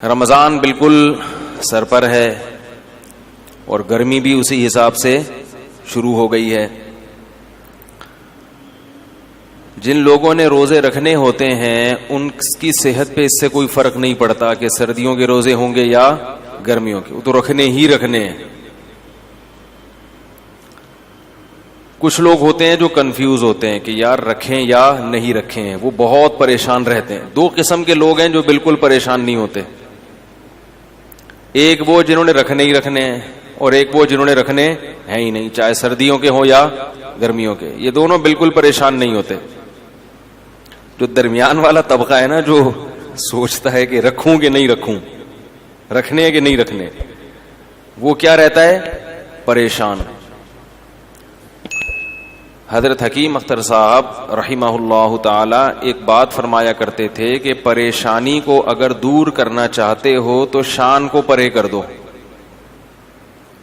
رمضان بالکل سر پر ہے اور گرمی بھی اسی حساب سے شروع ہو گئی ہے. جن لوگوں نے روزے رکھنے ہوتے ہیں ان کی صحت پہ اس سے کوئی فرق نہیں پڑتا کہ سردیوں کے روزے ہوں گے یا گرمیوں کے، وہ تو رکھنے ہی رکھنے ہیں. کچھ لوگ ہوتے ہیں جو کنفیوز ہوتے ہیں کہ یار رکھیں یا نہیں رکھیں، وہ بہت پریشان رہتے ہیں. دو قسم کے لوگ ہیں جو بالکل پریشان نہیں ہوتے، ایک وہ جنہوں نے رکھنے ہی رکھنے ہیں اور ایک وہ جنہوں نے رکھنے ہیں ہی نہیں، چاہے سردیوں کے ہوں یا گرمیوں کے. یہ دونوں بالکل پریشان نہیں ہوتے. جو درمیان والا طبقہ ہے نا، جو سوچتا ہے کہ رکھوں کہ نہیں رکھوں، رکھنے ہیں کہ نہیں رکھنے، وہ کیا رہتا ہے؟ پریشان. حضرت حکیم اختر صاحب رحمہ اللہ تعالی ایک بات فرمایا کرتے تھے کہ پریشانی کو اگر دور کرنا چاہتے ہو تو شان کو پرے کر دو.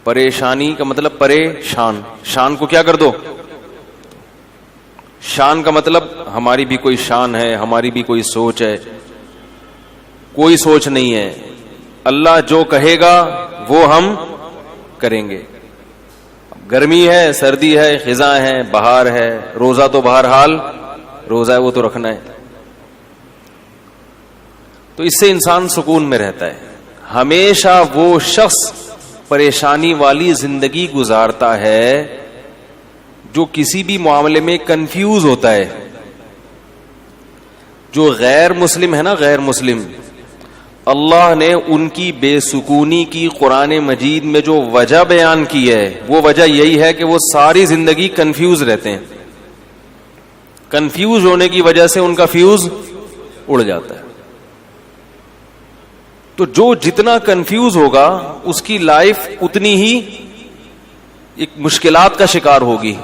پریشانی کا مطلب پریشان، شان کو کیا کر دو؟ شان کا مطلب ہماری بھی کوئی شان ہے، ہماری بھی کوئی سوچ ہے. کوئی سوچ نہیں ہے. اللہ جو کہے گا وہ ہم کریں گے. گرمی ہے، سردی ہے، خزاں ہے، بہار ہے، روزہ تو بہرحال روزہ ہے، وہ تو رکھنا ہے. تو اس سے انسان سکون میں رہتا ہے. ہمیشہ وہ شخص پریشانی والی زندگی گزارتا ہے جو کسی بھی معاملے میں کنفیوز ہوتا ہے. جو غیر مسلم ہے نا، غیر مسلم، اللہ نے ان کی بے سکونی کی قرآن مجید میں جو وجہ بیان کی ہے، وہ وجہ یہی ہے کہ وہ ساری زندگی کنفیوز رہتے ہیں. کنفیوز ہونے کی وجہ سے ان کا فیوز اڑ جاتا ہے. تو جو جتنا کنفیوز ہوگا اس کی لائف اتنی ہی ایک مشکلات کا شکار ہوگی.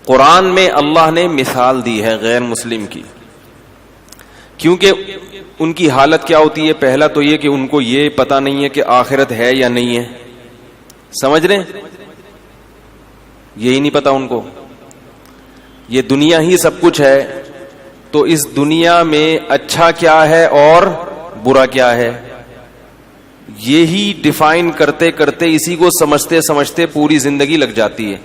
قرآن میں اللہ نے مثال دی ہے غیر مسلم کی، کیونکہ ان کی حالت کیا ہوتی ہے؟ پہلا تو یہ کہ ان کو یہ پتا نہیں ہے کہ آخرت ہے یا نہیں ہے. سمجھ رہے ہیں؟ یہی نہیں پتا ان کو. یہ دنیا ہی سب کچھ ہے، تو اس دنیا میں اچھا کیا ہے اور برا کیا ہے، یہی ڈیفائن کرتے کرتے اسی کو سمجھتے سمجھتے پوری زندگی لگ جاتی ہے.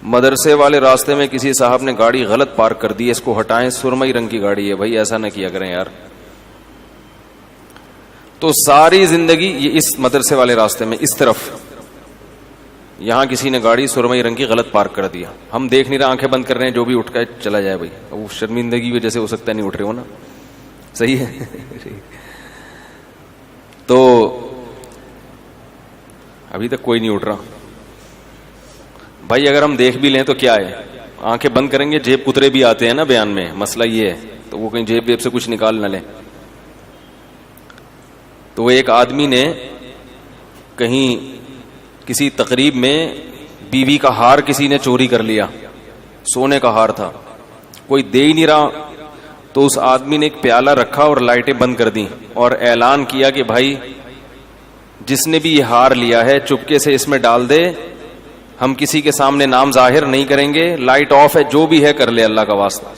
مدرسے والے راستے میں کسی صاحب نے گاڑی غلط پارک کر دی، اس کو ہٹائیں، سرمئی رنگ کی گاڑی ہے، بھائی ایسا نہ کیا کریں یار. تو ساری زندگی یہ اس مدرسے والے راستے میں اس طرف یہاں کسی نے گاڑی سرمئی رنگ کی غلط پارک کر دیا، ہم دیکھ نہیں رہے، آنکھیں بند کر رہے ہیں، جو بھی اٹھ کے چلا جائے بھائی. وہ شرمندگی وجہ سے ہو سکتا ہے نہیں اٹھ رہے ہو نا، صحیح ہے. تو ابھی تک کوئی نہیں اٹھ رہا بھائی. اگر ہم دیکھ بھی لیں تو کیا ہے، آنکھیں بند کریں گے، جیب کترے بھی آتے ہیں نا بیان میں، مسئلہ یہ ہے. تو وہ کہیں جیب سے کچھ نکال نہ لیں. تو وہ ایک آدمی نے کہیں کسی تقریب میں بیوی کا ہار کسی نے چوری کر لیا، سونے کا ہار تھا، کوئی دے ہی نہیں رہا. تو اس آدمی نے ایک پیالہ رکھا اور لائٹیں بند کر دیں اور اعلان کیا کہ بھائی جس نے بھی یہ ہار لیا ہے چپکے سے اس میں ڈال دے، ہم کسی کے سامنے نام ظاہر نہیں کریں گے، لائٹ آف ہے، جو بھی ہے کر لے اللہ کا واسطہ.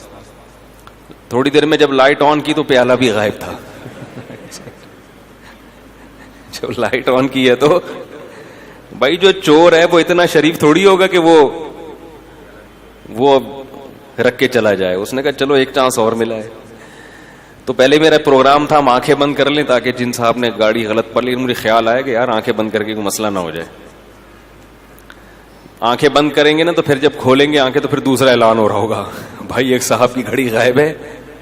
تھوڑی دیر میں جب لائٹ آن کی تو پیالہ بھی غائب تھا. جب لائٹ آن کی ہے تو بھائی جو چور ہے وہ اتنا شریف تھوڑی ہوگا کہ وہ رکھ کے چلا جائے. اس نے کہا چلو ایک چانس اور ملا ہے. تو پہلے میرا پروگرام تھا ہم آنکھیں بند کر لیں تاکہ جن صاحب نے گاڑی غلط پڑ لی، مجھے خیال آیا کہ یار آنکھیں بند کر کے کوئی مسئلہ نہ ہو جائے. آنکھیں بند کریں گے نا تو پھر جب کھولیں گے آنکھیں تو پھر دوسرا اعلان ہو رہا ہوگا، بھائی ایک صاحب کی گھڑی غائب ہے،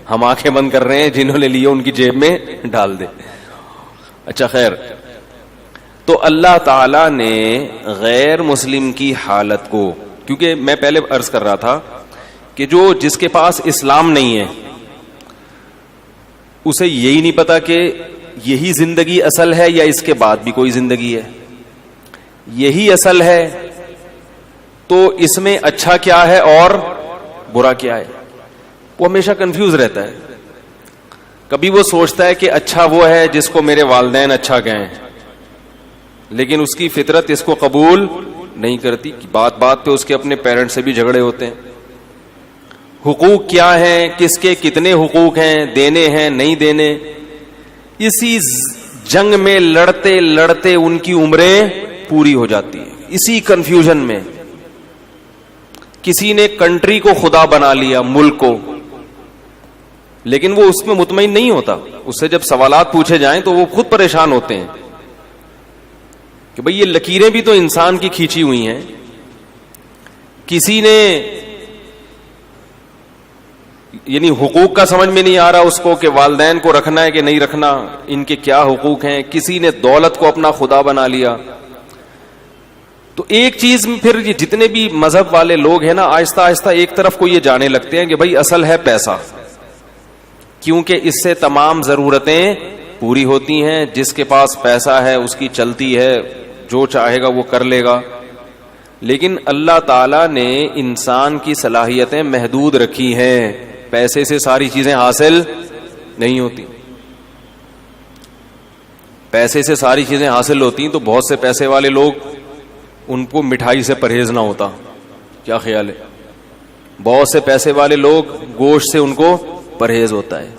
ہم آنکھیں بند کر رہے ہیں، جنہوں نے لیے ان کی جیب میں ڈال دے. اچھا خیر. تو اللہ تعالی نے غیر مسلم کی حالت کو، کیونکہ میں پہلے عرض کر رہا تھا کہ جس کے پاس اسلام نہیں ہے اسے یہی نہیں پتا کہ یہی زندگی اصل ہے یا اس کے بعد بھی کوئی زندگی ہے. یہی اصل ہے تو اس میں اچھا کیا ہے اور برا کیا ہے، وہ ہمیشہ کنفیوز رہتا ہے. کبھی وہ سوچتا ہے کہ اچھا وہ ہے جس کو میرے والدین اچھا کہیں، لیکن اس کی فطرت اس کو قبول نہیں کرتی. بات بات پہ اس کے اپنے پیرنٹ سے بھی جھگڑے ہوتے ہیں. حقوق کیا ہیں, کس کے کتنے حقوق ہیں, دینے ہیں نہیں دینے, اسی جنگ میں لڑتے لڑتے ان کی عمریں پوری ہو جاتی ہیں. اسی کنفیوژن میں کسی نے کنٹری کو خدا بنا لیا, ملک کو, لیکن وہ اس میں مطمئن نہیں ہوتا. اس سے جب سوالات پوچھے جائیں تو وہ خود پریشان ہوتے ہیں کہ بھئی یہ لکیریں بھی تو انسان کی کھینچی ہوئی ہیں. کسی نے یعنی حقوق کا سمجھ میں نہیں آ رہا اس کو کہ والدین کو رکھنا ہے کہ نہیں رکھنا, ان کے کیا حقوق ہیں. کسی نے دولت کو اپنا خدا بنا لیا. تو ایک چیز پھر یہ جتنے بھی مذہب والے لوگ ہیں نا, آہستہ آہستہ ایک طرف کو یہ جانے لگتے ہیں کہ بھئی اصل ہے پیسہ, کیونکہ اس سے تمام ضرورتیں پوری ہوتی ہیں. جس کے پاس پیسہ ہے اس کی چلتی ہے, جو چاہے گا وہ کر لے گا. لیکن اللہ تعالی نے انسان کی صلاحیتیں محدود رکھی ہیں. پیسے سے ساری چیزیں حاصل نہیں ہوتی. پیسے سے ساری چیزیں حاصل ہوتی ہیں تو بہت سے پیسے والے لوگ, ان کو مٹھائی سے پرہیز نہ ہوتا. کیا خیال ہے؟ بہت سے پیسے والے لوگ گوشت سے ان کو پرہیز ہوتا ہے.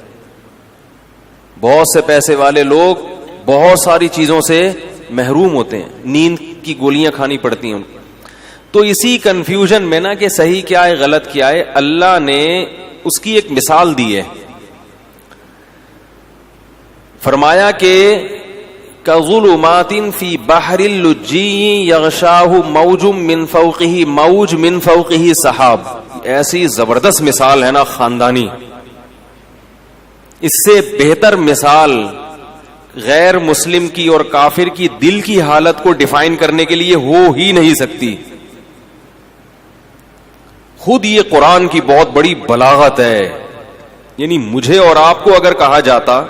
بہت سے پیسے والے لوگ بہت ساری چیزوں سے محروم ہوتے ہیں, نیند کی گولیاں کھانی پڑتی ہیں ان کو. تو اسی کنفیوژن میں نا کہ صحیح کیا ہے غلط کیا ہے, اللہ نے اس کی ایک مثال دی ہے. فرمایا کہ كَظُلُمَاتٍ فِي بَحْرِ اللُّجِّيِّ يَغْشَاهُ مَوْجٌ مِّن فَوْقِهِ مَوْجٌ مِّن فَوْقِهِ سَحَابٌ. ایسی زبردست مثال ہے نا خاندانی, اس سے بہتر مثال غیر مسلم کی اور کافر کی دل کی حالت کو ڈیفائن کرنے کے لیے ہو ہی نہیں سکتی. خود یہ قرآن کی بہت بڑی بلاغت ہے. یعنی مجھے اور آپ کو اگر کہا جاتا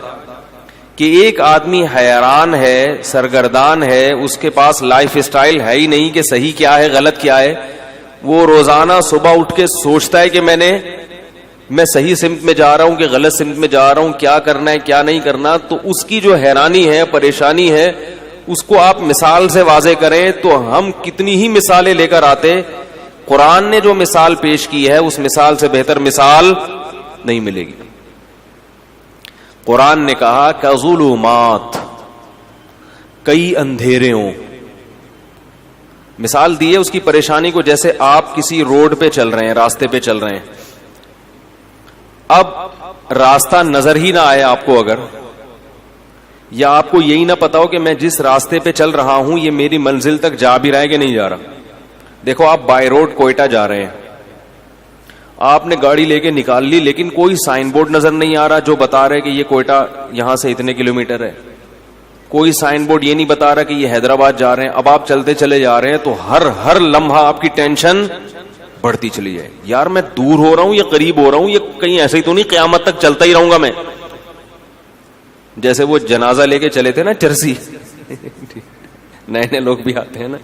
کہ ایک آدمی حیران ہے, سرگردان ہے, اس کے پاس لائف اسٹائل ہے ہی نہیں کہ صحیح کیا ہے غلط کیا ہے, وہ روزانہ صبح اٹھ کے سوچتا ہے کہ میں صحیح سمت میں جا رہا ہوں کہ غلط سمت میں جا رہا ہوں, کیا کرنا ہے کیا نہیں کرنا. تو اس کی جو حیرانی ہے, پریشانی ہے, اس کو آپ مثال سے واضح کریں تو ہم کتنی ہی مثالیں لے کر آتے. قرآن نے جو مثال پیش کی ہے اس مثال سے بہتر مثال نہیں ملے گی. قرآن نے کہا کظلمات, کئی اندھیرے ہوں. مثال دی ہے اس کی پریشانی کو, جیسے آپ کسی روڈ پہ چل رہے ہیں, راستے پہ چل رہے ہیں. اب راستہ نظر ہی نہ آئے آپ کو اگر, یا آپ کو یہی نہ پتا ہو کہ میں جس راستے پہ چل رہا ہوں یہ میری منزل تک جا بھی رہا ہے کہ نہیں جا رہا. دیکھو آپ بائی روڈ کوئٹہ جا رہے ہیں, آپ نے گاڑی لے کے نکال لی, لیکن کوئی سائن بورڈ نظر نہیں آ رہا جو بتا رہے کہ یہ کوئٹہ یہاں سے اتنے کلومیٹر ہے. کوئی سائن بورڈ یہ نہیں بتا رہا کہ یہ حیدرآباد جا رہے ہیں. اب آپ چلتے چلے جا رہے ہیں تو ہر لمحہ آپ کی ٹینشن بڑھتی چلی جائے. یار میں دور ہو رہا ہوں یا قریب ہو رہا ہوں, یہ کہیں ایسے ہی تو نہیں قیامت تک چلتا ہی رہوں گا میں. جیسے وہ جنازہ لے کے چلے تھے نا چرسی, نئے لوگ بھی آتے ہیں نا.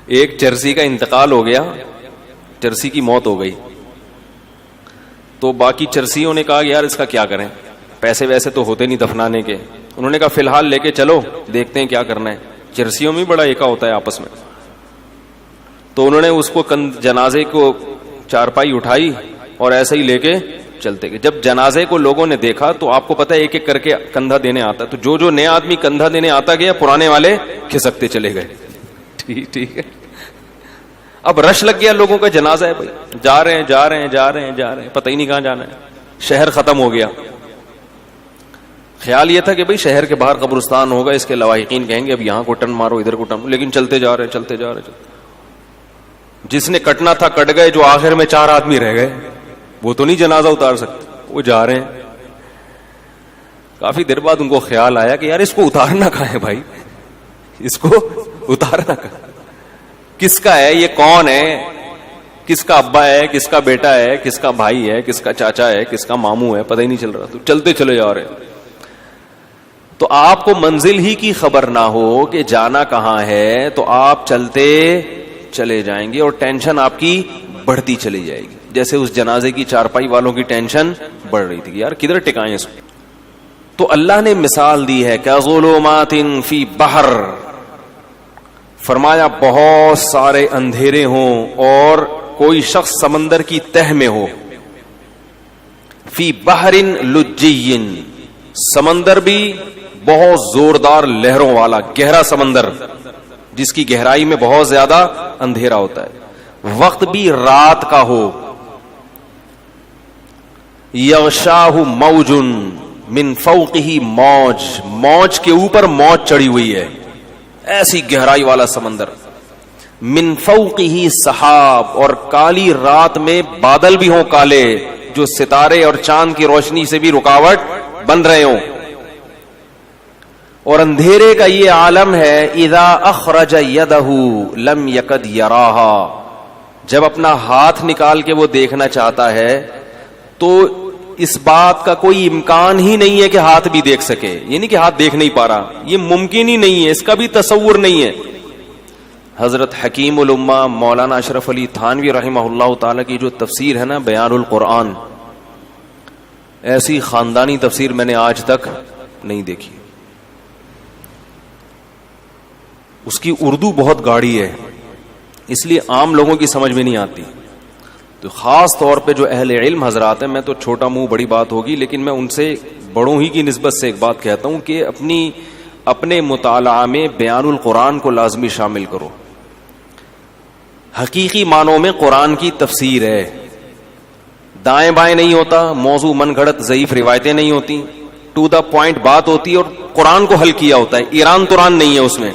ایک چرسی کا انتقال ہو گیا, چرسی کی موت ہو گئی, تو باقی چرسیوں نے کہا یار اس کا کیا کریں, پیسے ویسے تو ہوتے نہیں دفنانے کے. انہوں نے کہا فی الحال لے کے چلو, دیکھتے ہیں کیا کرنا ہے. چرسیوں میں بڑا ایکا ہوتا ہے آپس میں. تو انہوں نے اس کو جنازے کو چارپائی اٹھائی اور ایسے ہی لے کے چلتے گئے. جب جنازے کو لوگوں نے دیکھا تو آپ کو پتا ہے ایک ایک کر کے کندھا دینے آتا, تو جو نیا آدمی کندھا دینے آتا گیا, پرانے والے کھسکتے چلے گئے. ٹھیک ہے. اب رش لگ گیا لوگوں کا, جنازہ ہے بھائی, جا رہے ہیں, پتہ ہی نہیں کہاں جانا ہے. شہر ختم ہو گیا. خیال یہ تھا کہ بھائی شہر کے باہر قبرستان ہوگا, اس کے لواحقین کہیں گے اب یہاں کو ٹرن مارو, ادھر کو ٹرن, لیکن چلتے جا رہے. جس نے کٹنا تھا کٹ گئے, جو آخر میں 4 آدمی رہ گئے وہ تو نہیں جنازہ اتار سکتے, وہ جا رہے ہیں. کافی دیر بعد ان کو خیال آیا کہ یار اس کو اتارنا کہاں ہے بھائی, اس کو اتارنا کہاں, کس کا ہے, یہ کون ہے, کس کا ابا ہے, کس کا بیٹا ہے, کس کا بھائی ہے, کس کا چاچا ہے, کس کا ماموں ہے, پتہ ہی نہیں چل رہا. تو چلتے چلے جا رہے. تو آپ کو منزل ہی کی خبر نہ ہو کہ جانا کہاں ہے, تو آپ چلتے چلے جائیں گے اور ٹینشن آپ کی بڑھتی چلی جائے گی. جیسے اس جنازے کی چارپائی والوں کی ٹینشن بڑھ رہی تھی کہ یار کدھر ٹکائیں اس کو. تو اللہ نے مثال دی ہے کظلمات فی بحر, فرمایا بہت سارے اندھیرے ہوں اور کوئی شخص سمندر کی تہ میں ہو. فی بحر لجی، سمندر بھی بہت زوردار لہروں والا گہرا سمندر جس کی گہرائی میں بہت زیادہ اندھیرا ہوتا ہے، وقت بھی رات کا ہو، یغشاہ موج من فوقہ موج، موج کے اوپر موج چڑھی ہوئی ہے، ایسی گہرائی والا سمندر، من فوقہ سحاب، اور کالی رات میں بادل بھی ہوں کالے جو ستارے اور چاند کی روشنی سے بھی رکاوٹ بن رہے ہوں، اور اندھیرے کا یہ عالم ہے، اذا اخرج یدہ لم یکد یراہا، جب اپنا ہاتھ نکال کے وہ دیکھنا چاہتا ہے تو اس بات کا کوئی امکان ہی نہیں ہے کہ ہاتھ بھی دیکھ سکے، یعنی کہ ہاتھ دیکھ نہیں پا رہا، یہ ممکن ہی نہیں ہے، اس کا بھی تصور نہیں ہے۔ حضرت حکیم الامہ مولانا اشرف علی تھانوی رحمہ اللہ تعالی کی جو تفسیر ہے نا بیان القرآن، ایسی خاندانی تفسیر میں نے آج تک نہیں دیکھی۔ اس کی اردو بہت گاڑی ہے، اس لیے عام لوگوں کی سمجھ میں نہیں آتی، تو خاص طور پہ جو اہل علم حضرات ہیں، میں تو چھوٹا منہ بڑی بات ہوگی لیکن میں ان سے بڑوں ہی کی نسبت سے ایک بات کہتا ہوں کہ اپنے مطالعہ میں بیان القرآن کو لازمی شامل کرو۔ حقیقی معنوں میں قرآن کی تفسیر ہے، دائیں بائیں نہیں ہوتا، موضوع من گھڑت ضعیف روایتیں نہیں ہوتی، ٹو دا پوائنٹ بات ہوتی ہے، اور قرآن کو حل کیا ہوتا ہے، ایران تران نہیں ہے اس میں۔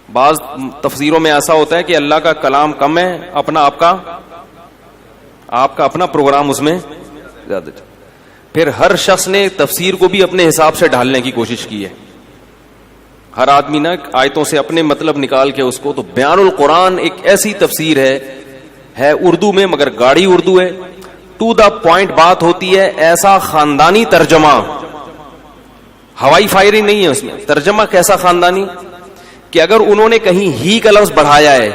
بعض تفسیروں میں ایسا ہوتا ہے کہ اللہ کا کلام کم ہے، آپ کا اپنا پروگرام اس میں زیادہ، پھر ہر شخص نے تفسیر کو بھی اپنے حساب سے ڈھالنے کی کوشش کی ہے، ہر آدمی نا آیتوں سے اپنے مطلب نکال کے اس کو، تو بیان القرآن ایک ایسی تفسیر ہے اردو میں مگر گاڑی اردو ہے، ٹو دا پوائنٹ بات ہوتی ہے، ایسا خاندانی ترجمہ، ہوائی فائرنگ نہیں ہے اس میں، ترجمہ کیسا خاندانی کہ اگر انہوں نے کہیں ہی کا لفظ بڑھایا ہے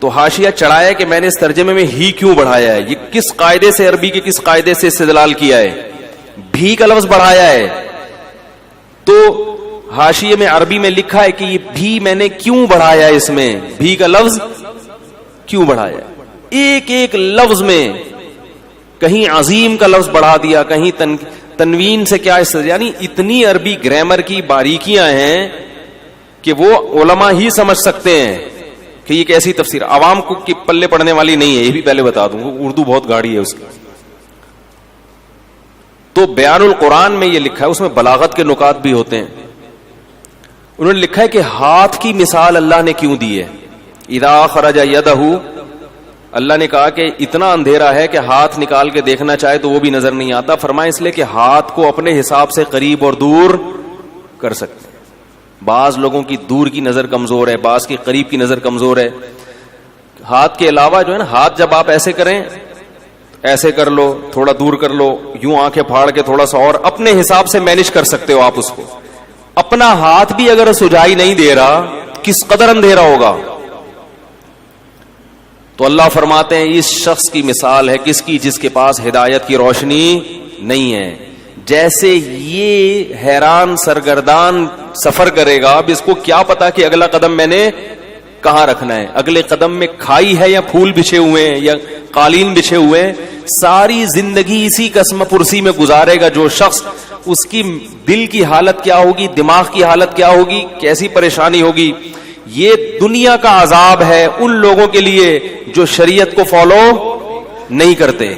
تو حاشیہ چڑھایا کہ میں نے اس ترجمے میں ہی کیوں بڑھایا ہے، یہ کس قاعدے سے، عربی کے کس قاعدے سے استدلال کیا ہے، بھی کا لفظ بڑھایا ہے تو حاشیے میں عربی میں لکھا ہے کہ یہ بھی میں نے کیوں بڑھایا ہے، اس میں بھی کا لفظ کیوں بڑھایا ہے، ایک ایک لفظ میں کہیں عظیم کا لفظ بڑھا دیا، کہیں تنوین سے کیا، یعنی اتنی عربی گرامر کی باریکیاں ہیں کہ وہ علماء ہی سمجھ سکتے ہیں کہ یہ کیسی تفسیر، عوام کو کی پلے پڑنے والی نہیں ہے، یہ بھی پہلے بتا دوں، اردو بہت گاڑی ہے اس کی۔ تو بیان القرآن میں یہ لکھا ہے، اس میں بلاغت کے نکات بھی ہوتے ہیں، انہوں نے لکھا ہے کہ ہاتھ کی مثال اللہ نے کیوں دی ہے، اذا خرج یدہ، اللہ نے کہا کہ اتنا اندھیرا ہے کہ ہاتھ نکال کے دیکھنا چاہے تو وہ بھی نظر نہیں آتا، فرمایا اس لیے کہ ہاتھ کو اپنے حساب سے قریب اور دور کر سکتے ہیں، بعض لوگوں کی دور کی نظر کمزور ہے، بعض کی قریب کی نظر کمزور ہے، ہاتھ کے علاوہ جو ہے نا، ہاتھ جب آپ ایسے کریں، ایسے کر لو، تھوڑا دور کر لو، یوں آنکھیں پھاڑ کے تھوڑا سا، اور اپنے حساب سے مینج کر سکتے ہو آپ اس کو، اپنا ہاتھ بھی اگر سجائی نہیں دے رہا کس قدر اندھیرا ہوگا۔ تو اللہ فرماتے ہیں اس شخص کی مثال ہے کس کی، جس کے پاس ہدایت کی روشنی نہیں ہے، جیسے یہ حیران سرگردان سفر کرے گا، اب اس کو کیا پتا کہ اگلا قدم میں نے کہاں رکھنا ہے، اگلے قدم میں کھائی ہے یا پھول بچھے ہوئے ہیں یا قالین بچھے ہوئے ہیں، ساری زندگی اسی قسم پرسی میں گزارے گا جو شخص، اس کی دل کی حالت کیا ہوگی، دماغ کی حالت کیا ہوگی، کیسی پریشانی ہوگی۔ یہ دنیا کا عذاب ہے ان لوگوں کے لیے جو شریعت کو فالو نہیں کرتے،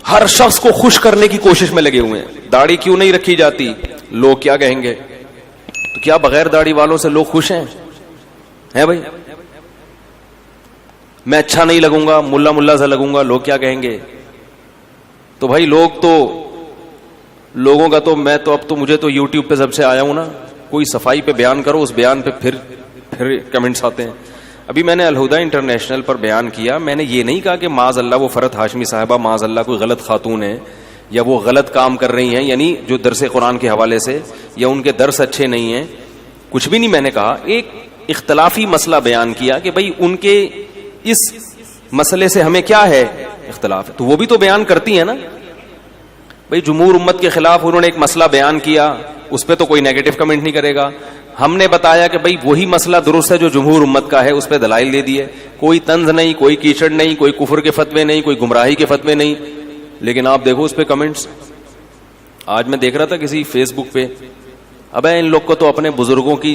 ہر شخص کو خوش کرنے کی کوشش میں لگے ہوئے ہیں، داڑھی کیوں نہیں رکھی جاتی، لوگ کیا کہیں گے، تو کیا بغیر داڑھی والوں سے لوگ خوش ہیں بھائی، میں اچھا نہیں لگوں گا، ملا سا لگوں گا، لوگ کیا کہیں گے، تو بھائی لوگوں کا تو میں تو اب تو مجھے تو یوٹیوب پہ سب سے آیا ہوں نا، کوئی صفائی پہ بیان کرو، اس بیان پہ پھر کمنٹس آتے ہیں۔ ابھی میں نے الہدیٰ انٹرنیشنل پر بیان کیا، میں نے یہ نہیں کہا کہ معاذ اللہ وہ فرحت ہاشمی صاحبہ معاذ اللہ کوئی غلط خاتون ہے یا وہ غلط کام کر رہی ہیں، یعنی جو درس قرآن کے حوالے سے، یا ان کے درس اچھے نہیں ہیں، کچھ بھی نہیں میں نے کہا، ایک اختلافی مسئلہ بیان کیا کہ بھئی ان کے اس مسئلے سے ہمیں کیا ہے اختلاف ہے، تو وہ بھی تو بیان کرتی ہیں نا، بھئی جمہور امت کے خلاف انہوں نے ایک مسئلہ بیان کیا، اس پہ تو کوئی نیگیٹو کمنٹ نہیں کرے گا، ہم نے بتایا کہ بھئی وہی مسئلہ درست ہے جو جمہور امت کا ہے, اس پہ دلائل دے دیے, کوئی طنز نہیں, کوئی کیچڑ نہیں, کوئی کفر کے فتوے نہیں, کوئی گمراہی کے فتوے نہیں. لیکن آپ دیکھو اس پہ کمنٹس. آج میں دیکھ رہا تھا کسی فیس بک پہ, ابے ان لوگ کو تو اپنے بزرگوں کی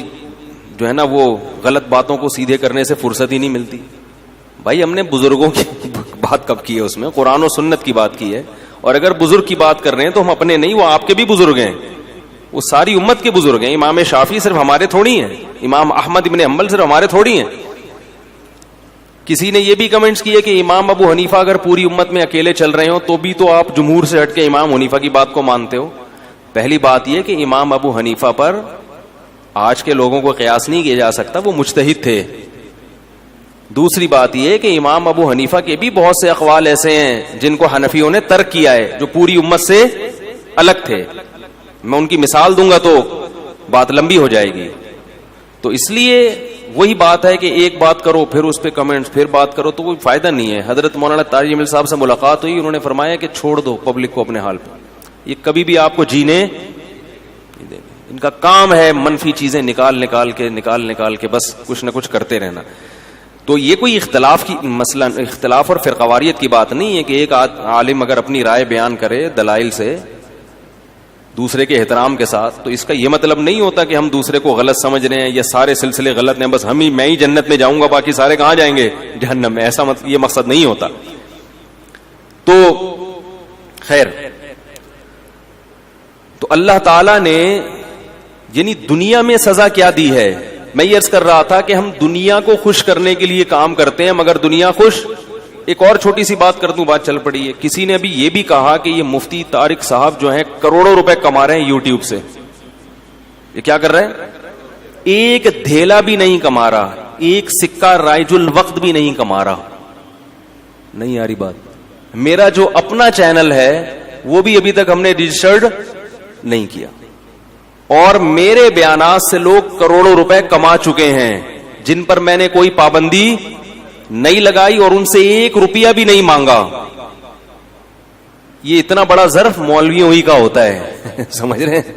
جو ہے نا وہ غلط باتوں کو سیدھے کرنے سے فرصت ہی نہیں ملتی. بھائی ہم نے بزرگوں کی بات کب کی ہے؟ اس میں قرآن و سنت کی بات کی ہے. اور اگر بزرگ کی بات کر رہے ہیں تو ہم اپنے نہیں, وہ آپ کے بھی بزرگ ہیں, وہ ساری امت کے بزرگ ہیں. امام شافعی صرف ہمارے تھوڑی ہیں, امام احمد ابن حنبل صرف ہمارے تھوڑی ہیں. کسی نے یہ بھی کمنٹس کیے کہ امام ابو حنیفہ اگر پوری امت میں اکیلے چل رہے ہو تو بھی تو آپ جمہور سے ہٹ کے امام حنیفہ کی بات کو مانتے ہو. پہلی بات یہ کہ امام ابو حنیفہ پر آج کے لوگوں کو قیاس نہیں کیا جا سکتا, وہ مجتہد تھے. دوسری بات یہ کہ امام ابو حنیفہ کے بھی بہت سے اقوال ایسے ہیں جن کو حنفیوں نے ترک کیا ہے, جو پوری امت سے الگ تھے. میں ان کی مثال دوں گا تو بات لمبی ہو جائے گی. تو اس لیے وہی بات ہے کہ ایک بات کرو پھر اس پہ کمنٹس, پھر بات کرو تو کوئی فائدہ نہیں ہے. حضرت مولانا طاہر جمیل صاحب سے ملاقات ہوئی, انہوں نے فرمایا کہ چھوڑ دو پبلک کو اپنے حال پہ, یہ کبھی بھی آپ کو جینے, ان کا کام ہے منفی چیزیں نکال کے بس کچھ نہ کچھ کرتے رہنا. تو یہ کوئی اختلاف کی مسئلہ, اختلاف اور فرقواریت کی بات نہیں ہے کہ ایک عالم اگر اپنی رائے بیان کرے دلائل سے دوسرے کے احترام کے ساتھ, تو اس کا یہ مطلب نہیں ہوتا کہ ہم دوسرے کو غلط سمجھ رہے ہیں یا سارے سلسلے غلط ہیں, بس میں ہی جنت میں جاؤں گا باقی سارے کہاں جائیں گے؟ جہنم میں. ایسا یہ مقصد نہیں ہوتا. تو خیر, تو اللہ تعالی نے یعنی دنیا میں سزا کیا دی ہے. میں یہ عرض کر رہا تھا کہ ہم دنیا کو خوش کرنے کے لیے کام کرتے ہیں مگر دنیا خوش. ایک اور چھوٹی سی بات کر دوں, بات چل پڑی ہے. کسی نے ابھی یہ بھی کہا کہ یہ مفتی طارق صاحب جو ہیں کروڑوں روپے کما رہے ہیں یوٹیوب سے. یہ کیا کر رہے ہیں؟ ایک دھیلا بھی نہیں کما رہا, ایک سکہ رائج الوقت بھی نہیں کما رہا. نہیں آ رہی بات؟ میرا جو اپنا چینل ہے وہ بھی ابھی تک ہم نے رجسٹرڈ نہیں کیا, اور میرے بیانات سے لوگ کروڑوں روپے کما چکے ہیں جن پر میں نے کوئی پابندی نہیں لگائی اور ان سے ایک روپیہ بھی نہیں مانگا. یہ اتنا بڑا ظرف مولویوں ہی کا ہوتا ہے سمجھ رہے ہیں.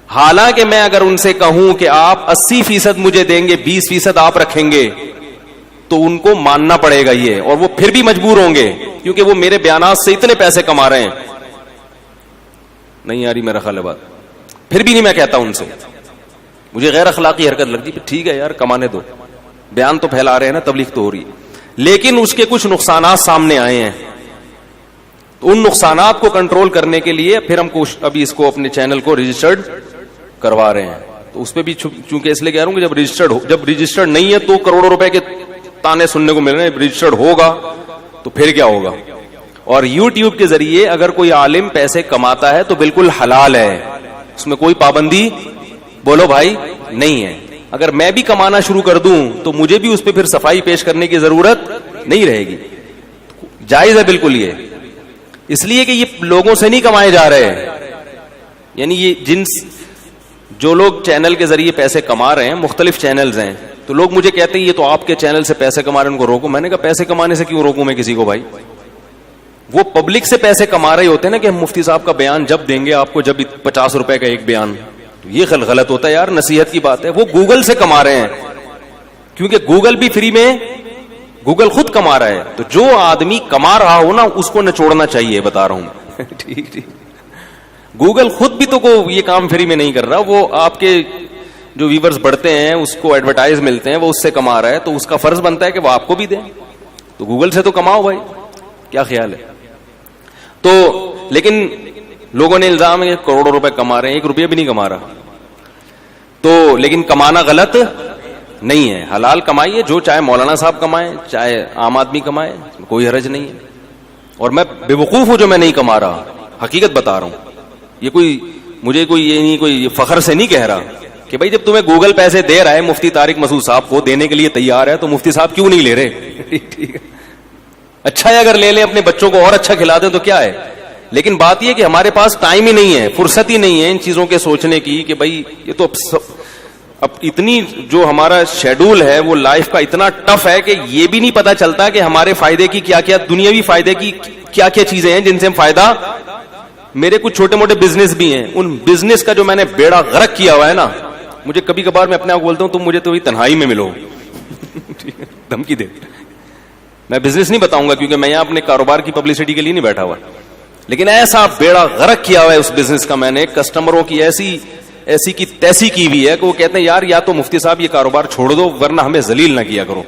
حالانکہ میں اگر ان سے کہوں کہ آپ 80% مجھے دیں گے, 20% آپ رکھیں گے, تو ان کو ماننا پڑے گا یہ, اور وہ پھر بھی مجبور ہوں گے کیونکہ وہ میرے بیانات سے اتنے پیسے کما رہے ہیں. نہیں آ رہی میرا خیال ہے بات؟ پھر بھی نہیں میں کہتا ان سے, مجھے غیر اخلاقی حرکت لگتی. ٹھیک ہے یار, کمانے دو, بیان تو پھیلا رہے ہیں نا, تبلیغ تو ہو رہی ہے, لیکن اس کے کچھ نقصانات سامنے آئے ہیں. تو ان نقصانات کو کنٹرول کرنے کے لیے پھر ہم ابھی اس کو اپنے چینل کو رجسٹرڈ کروا رہے ہیں. تو اس پہ بھی چونکہ اس لیے کہہ رہا ہوں کہ جب رجسٹرڈ نہیں ہے تو کروڑوں روپے کے تانے سننے کو مل رہے ہیں. رجسٹرڈ ہوگا تو پھر کیا ہوگا. اور یوٹیوب کے ذریعے اگر کوئی عالم پیسے کماتا ہے تو بالکل حلال ہے, اس میں کوئی پابندی بولو بھائی نہیں ہے. اگر میں بھی کمانا شروع کر دوں تو مجھے بھی اس پہ پھر صفائی پیش کرنے کی ضرورت نہیں رہے گی. جائز ہے بالکل یہ, اس لیے کہ یہ لوگوں سے نہیں کمائے جا رہے ہیں. یعنی یہ جو لوگ چینل کے ذریعے پیسے کما رہے ہیں, مختلف چینلز ہیں, تو لوگ مجھے کہتے ہیں یہ تو آپ کے چینل سے پیسے کما رہے ہیں, ان کو روکو. میں نے کہا پیسے کمانے سے کیوں روکوں میں کسی کو بھائی؟ وہ پبلک سے پیسے کما رہے ہوتے ہیں نا کہ ہم مفتی صاحب کا بیان جب دیں گے آپ کو, جب 50 روپے کا ایک بیان, تو یہ غلط ہوتا ہے یار, نصیحت کی بات ہے. وہ گوگل سے کما رہے ہیں کیونکہ گوگل بھی فری میں, گوگل خود کما رہا ہے. تو جو آدمی کما رہا ہو نا اس کو نچوڑنا چاہیے, بتا رہا ہوں ٹھیک ٹھیک. گوگل خود بھی تو یہ کام فری میں نہیں کر رہا, وہ آپ کے جو ویورز بڑھتے ہیں اس کو ایڈورٹائز ملتے ہیں, وہ اس سے کما رہا ہے, تو اس کا فرض بنتا ہے کہ وہ آپ کو بھی دیں. تو گوگل سے تو کماؤ بھائی, کیا خیال ہے؟ تو لیکن لوگوں نے الزام ہے کروڑوں روپے کما رہے ہیں, 1 روپیہ بھی نہیں کما رہا. تو لیکن کمانا غلط نہیں ہے, حلال کمائیے, جو چاہے مولانا صاحب کمائیں چاہے عام آدمی کمائے, کوئی حرج نہیں ہے. اور میں بے وقوف ہوں جو میں نہیں کما رہا, حقیقت بتا رہا ہوں. یہ کوئی مجھے کوئی یہ نہیں, کوئی فخر سے نہیں کہہ رہا کہ بھائی جب تمہیں گوگل پیسے دے رہا ہے, مفتی طارق مسعود صاحب کو دینے کے لیے تیار ہے, تو مفتی صاحب کیوں نہیں لے رہے؟ ٹھیک ہے, اچھا ہے اگر لے لیں, اپنے بچوں کو اور اچھا کھلا دیں تو کیا ہے. لیکن بات یہ کہ ہمارے پاس ٹائم ہی نہیں ہے, فرصت ہی نہیں ہے ان چیزوں کے سوچنے کی کہ بھائی یہ تو اب اتنی جو ہمارا شیڈول ہے وہ لائف کا اتنا ٹف ہے کہ یہ بھی نہیں پتا چلتا کہ ہمارے فائدے کی کیا کیا, دنیاوی فائدے کی کیا کیا چیزیں ہیں جن سے ہم فائدہ. میرے کچھ چھوٹے موٹے بزنس بھی ہیں, ان بزنس کا جو میں نے بیڑا غرق کیا ہوا ہے نا, مجھے کبھی کبھار میں اپنے آپ بولتا ہوں تم مجھے تو تنہائی میں ملو. دھمکی دے. میں بزنس نہیں بتاؤں گا کیونکہ میں یہاں اپنے کاروبار کی پبلسٹی کے لیے نہیں بیٹھا ہوا, لیکن ایسا بیڑا غرق کیا ہوا ہے اس بزنس کا میں نے, کسٹمروں کی ایسی کی تیسی کی ہوئی ہے کہ وہ کہتے ہیں یار یا تو مفتی صاحب یہ کاروبار چھوڑ دو ورنہ ہمیں ذلیل نہ کیا کرو.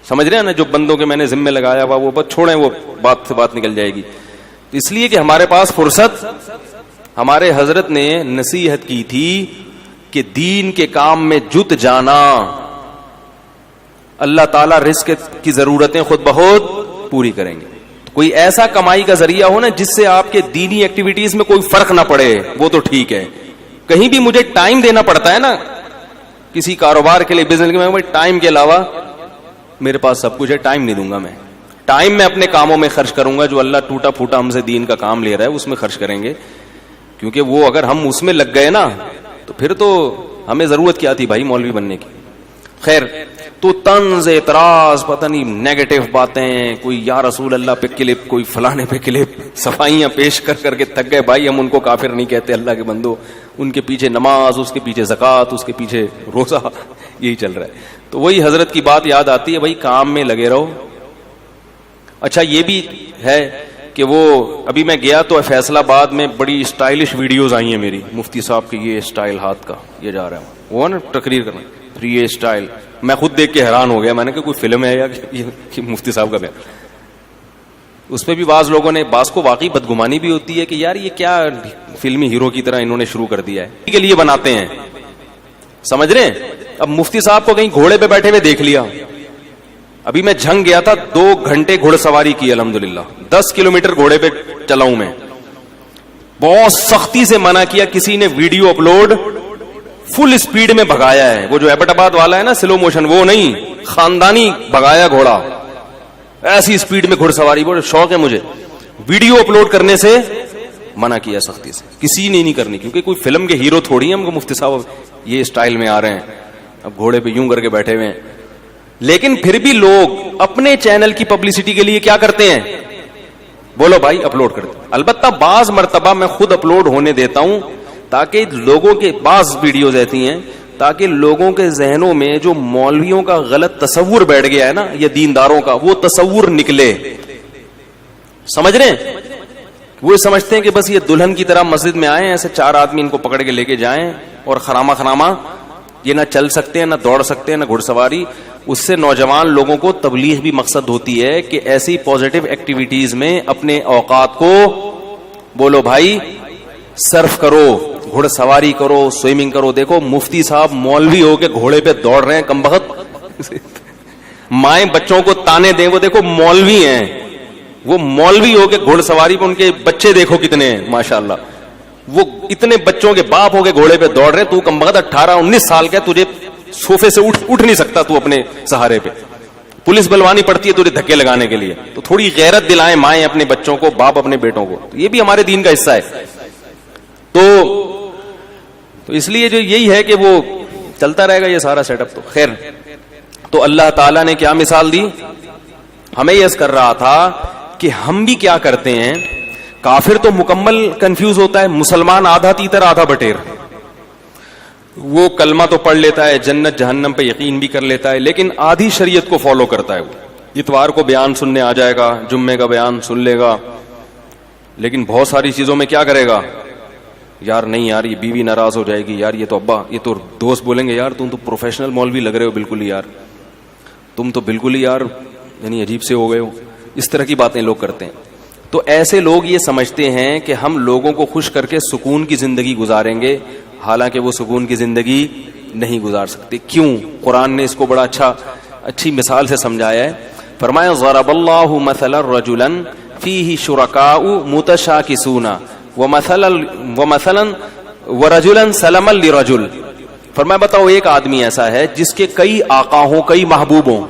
سمجھ رہے ہیں نا, جو بندوں کے میں نے ذمہ لگایا ہوا وہ بس چھوڑیں, وہ بات سے بات نکل جائے گی. اس لیے کہ ہمارے پاس فرصت, ہمارے حضرت نے نصیحت کی تھی کہ دین کے کام میں جت جانا, اللہ تعالیٰ رزق کی ضرورتیں خود بخود پوری کریں گے. کوئی ایسا کمائی کا ذریعہ ہو نا جس سے آپ کے دینی ایکٹیویٹیز میں کوئی فرق نہ پڑے, وہ تو ٹھیک ہے. کہیں بھی مجھے ٹائم دینا پڑتا ہے نا کسی کاروبار کے لیے, بزنس کے لیے, ٹائم کے علاوہ میرے پاس سب کچھ ہے, ٹائم نہیں دوں گا میں. ٹائم میں اپنے کاموں میں خرچ کروں گا, جو اللہ ٹوٹا پھوٹا ہم سے دین کا کام لے رہا ہے اس میں خرچ کریں گے, کیونکہ وہ اگر ہم اس میں لگ گئے نا تو پھر تو ہمیں ضرورت کیا تھی بھائی مولوی بننے کی. خیر, تو طنز, اعتراض, پتہ نہیں نیگیٹو باتیں, کوئی یا رسول اللہ پہ کلپ, کوئی فلانے پہ کلپ, صفائیاں پیش کر کر کے تھک گئے. بھائی ہم ان کو کافر نہیں کہتے, اللہ کے بندو, ان کے پیچھے نماز, اس کے پیچھے زکوٰۃ, اس کے پیچھے روزہ, یہی چل رہا ہے. تو وہی حضرت کی بات یاد آتی ہے, بھائی کام میں لگے رہو. اچھا یہ بھی ہے کہ وہ ابھی میں گیا تو فیصل آباد میں بڑی اسٹائلش ویڈیوز آئی ہیں میری, مفتی صاحب کے یہ اسٹائل ہاتھ کا, یہ جا رہا ہے وہ نا تقریر کرنا, یہ اسٹائل, میں خود دیکھ کے حیران ہو گیا. میں نے کہا کوئی فلم ہے یا کہ مفتی صاحب کا بیان. اس پہ بھی بعض لوگوں نے, بعض کو واقعی بدگمانی بھی ہوتی ہے کہ یار یہ کیا فلمی ہیرو کی طرح انہوں نے شروع کر دیا ہے, کے لیے بناتے ہیں. سمجھ رہے ہیں؟ اب مفتی صاحب کو کہیں گھوڑے پہ بیٹھے ہوئے دیکھ لیا, ابھی میں جھنگ گیا تھا 2 گھنٹے گھوڑ سواری کی الحمدللہ, 10 کلومیٹر گھوڑے پہ چلا ہوں میں. بہت سختی سے منع کیا, کسی نے ویڈیو اپلوڈ فل اسپیڈ میں بھگایا ہے, وہ جو ایبٹ آباد والا ہے نا سلو موشن, وہ نہیں, خاندانی بھگایا گھوڑا, ایسی اسپیڈ میں گھوڑ سواری. بہت شوق ہے مجھے, ویڈیو اپلوڈ کرنے سے منع کیا سختی سے, کسی نے نہیں کرنی, کیونکہ کوئی فلم کے ہیرو تھوڑی ہیں ہم کو مفتی صاحب یہ اسٹائل میں آ رہے ہیں, اب گھوڑے پہ یوں کر کے بیٹھے ہوئے ہیں. لیکن پھر بھی لوگ اپنے چینل کی پبلسٹی کے لیے کیا کرتے ہیں, بولو بھائی اپلوڈ کر دیں. البتہ بعض مرتبہ میں خود اپلوڈ ہونے دیتا ہوں تاکہ لوگوں کے, بعض ویڈیوز ایسی ہیں تاکہ لوگوں کے ذہنوں میں جو مولویوں کا غلط تصور بیٹھ گیا ہے نا یا دینداروں کا, وہ تصور نکلے. سمجھ رہے ہیں؟ وہ سمجھتے ہیں کہ بس یہ دلہن کی طرح مسجد میں آئے, ایسے 4 آدمی ان کو پکڑ کے لے کے جائیں اور خراما یہ نہ چل سکتے ہیں, نہ دوڑ سکتے ہیں, نہ گھڑ سواری. اس سے نوجوان لوگوں کو تبلیغ بھی مقصد ہوتی ہے کہ ایسی پازیٹیو ایکٹیویٹیز میں اپنے اوقات کو, بولو بھائی, صرف کرو, گھوڑ سواری کرو, سوئمنگ کرو. دیکھو مفتی صاحب مولوی ہو کے گھوڑے پہ دوڑ رہے ہیں, کمبخت مائیں بچوں کو تانے دیں, وہ دیکھو مولوی ہیں, وہ مولوی ہو کے گھوڑ سواری پہ, ان کے بچے دیکھو کتنے ہیں ماشاءاللہ, وہ اتنے بچوں کے باپ ہو کے گھوڑے پہ دوڑ رہے. تو کمبخت 18-19 سال کا, تجھے صوفے سے اٹھ نہیں سکتا تو اپنے سہارے پہ, پولیس بلوانی پڑتی ہے تجھے دھکے لگانے کے لیے. تو تھوڑی غیرت دلائیں مائیں اپنے بچوں کو, باپ اپنے بیٹوں کو, تو یہ بھی ہمارے دین کا حصہ ہے. تو اس لیے جو یہی ہے کہ وہ چلتا رہے گا یہ سارا سیٹ اپ. تو خیر, تو اللہ تعالیٰ نے کیا مثال دی, ہمیں یس کر رہا تھا کہ ہم بھی کیا کرتے ہیں. کافر تو مکمل کنفیوز ہوتا ہے, مسلمان آدھا تیتر آدھا بٹیر. وہ کلمہ تو پڑھ لیتا ہے, جنت جہنم پہ یقین بھی کر لیتا ہے, لیکن آدھی شریعت کو فالو کرتا ہے. وہ اتوار کو بیان سننے آ جائے گا, جمعے کا بیان سن لے گا, لیکن بہت ساری چیزوں میں کیا کرے گا, یار نہیں یار یہ بیوی ناراض ہو جائے گی, یار یہ تو ابا, یہ تو دوست بولیں گے یار تم تو پروفیشنل مولوی لگ رہے ہو بالکل ہی, یار تم تو بالکل ہی یار یعنی عجیب سے ہو گئے ہو. اس طرح کی باتیں لوگ کرتے ہیں. تو ایسے لوگ یہ سمجھتے ہیں کہ ہم لوگوں کو خوش کر کے سکون کی زندگی گزاریں گے, حالانکہ وہ سکون کی زندگی نہیں گزار سکتے. کیوں؟ قرآن نے اس کو بڑا اچھی مثال سے سمجھایا ہے. فرمایا ضرب اللہ مثلا رجلا فیہ شرکاء متشاکسون ومثلا ورجلا سلما لرجل. فرمایا بتاؤ ایک آدمی ایسا ہے جس کے کئی آقا ہوں, کئی محبوب ہوں,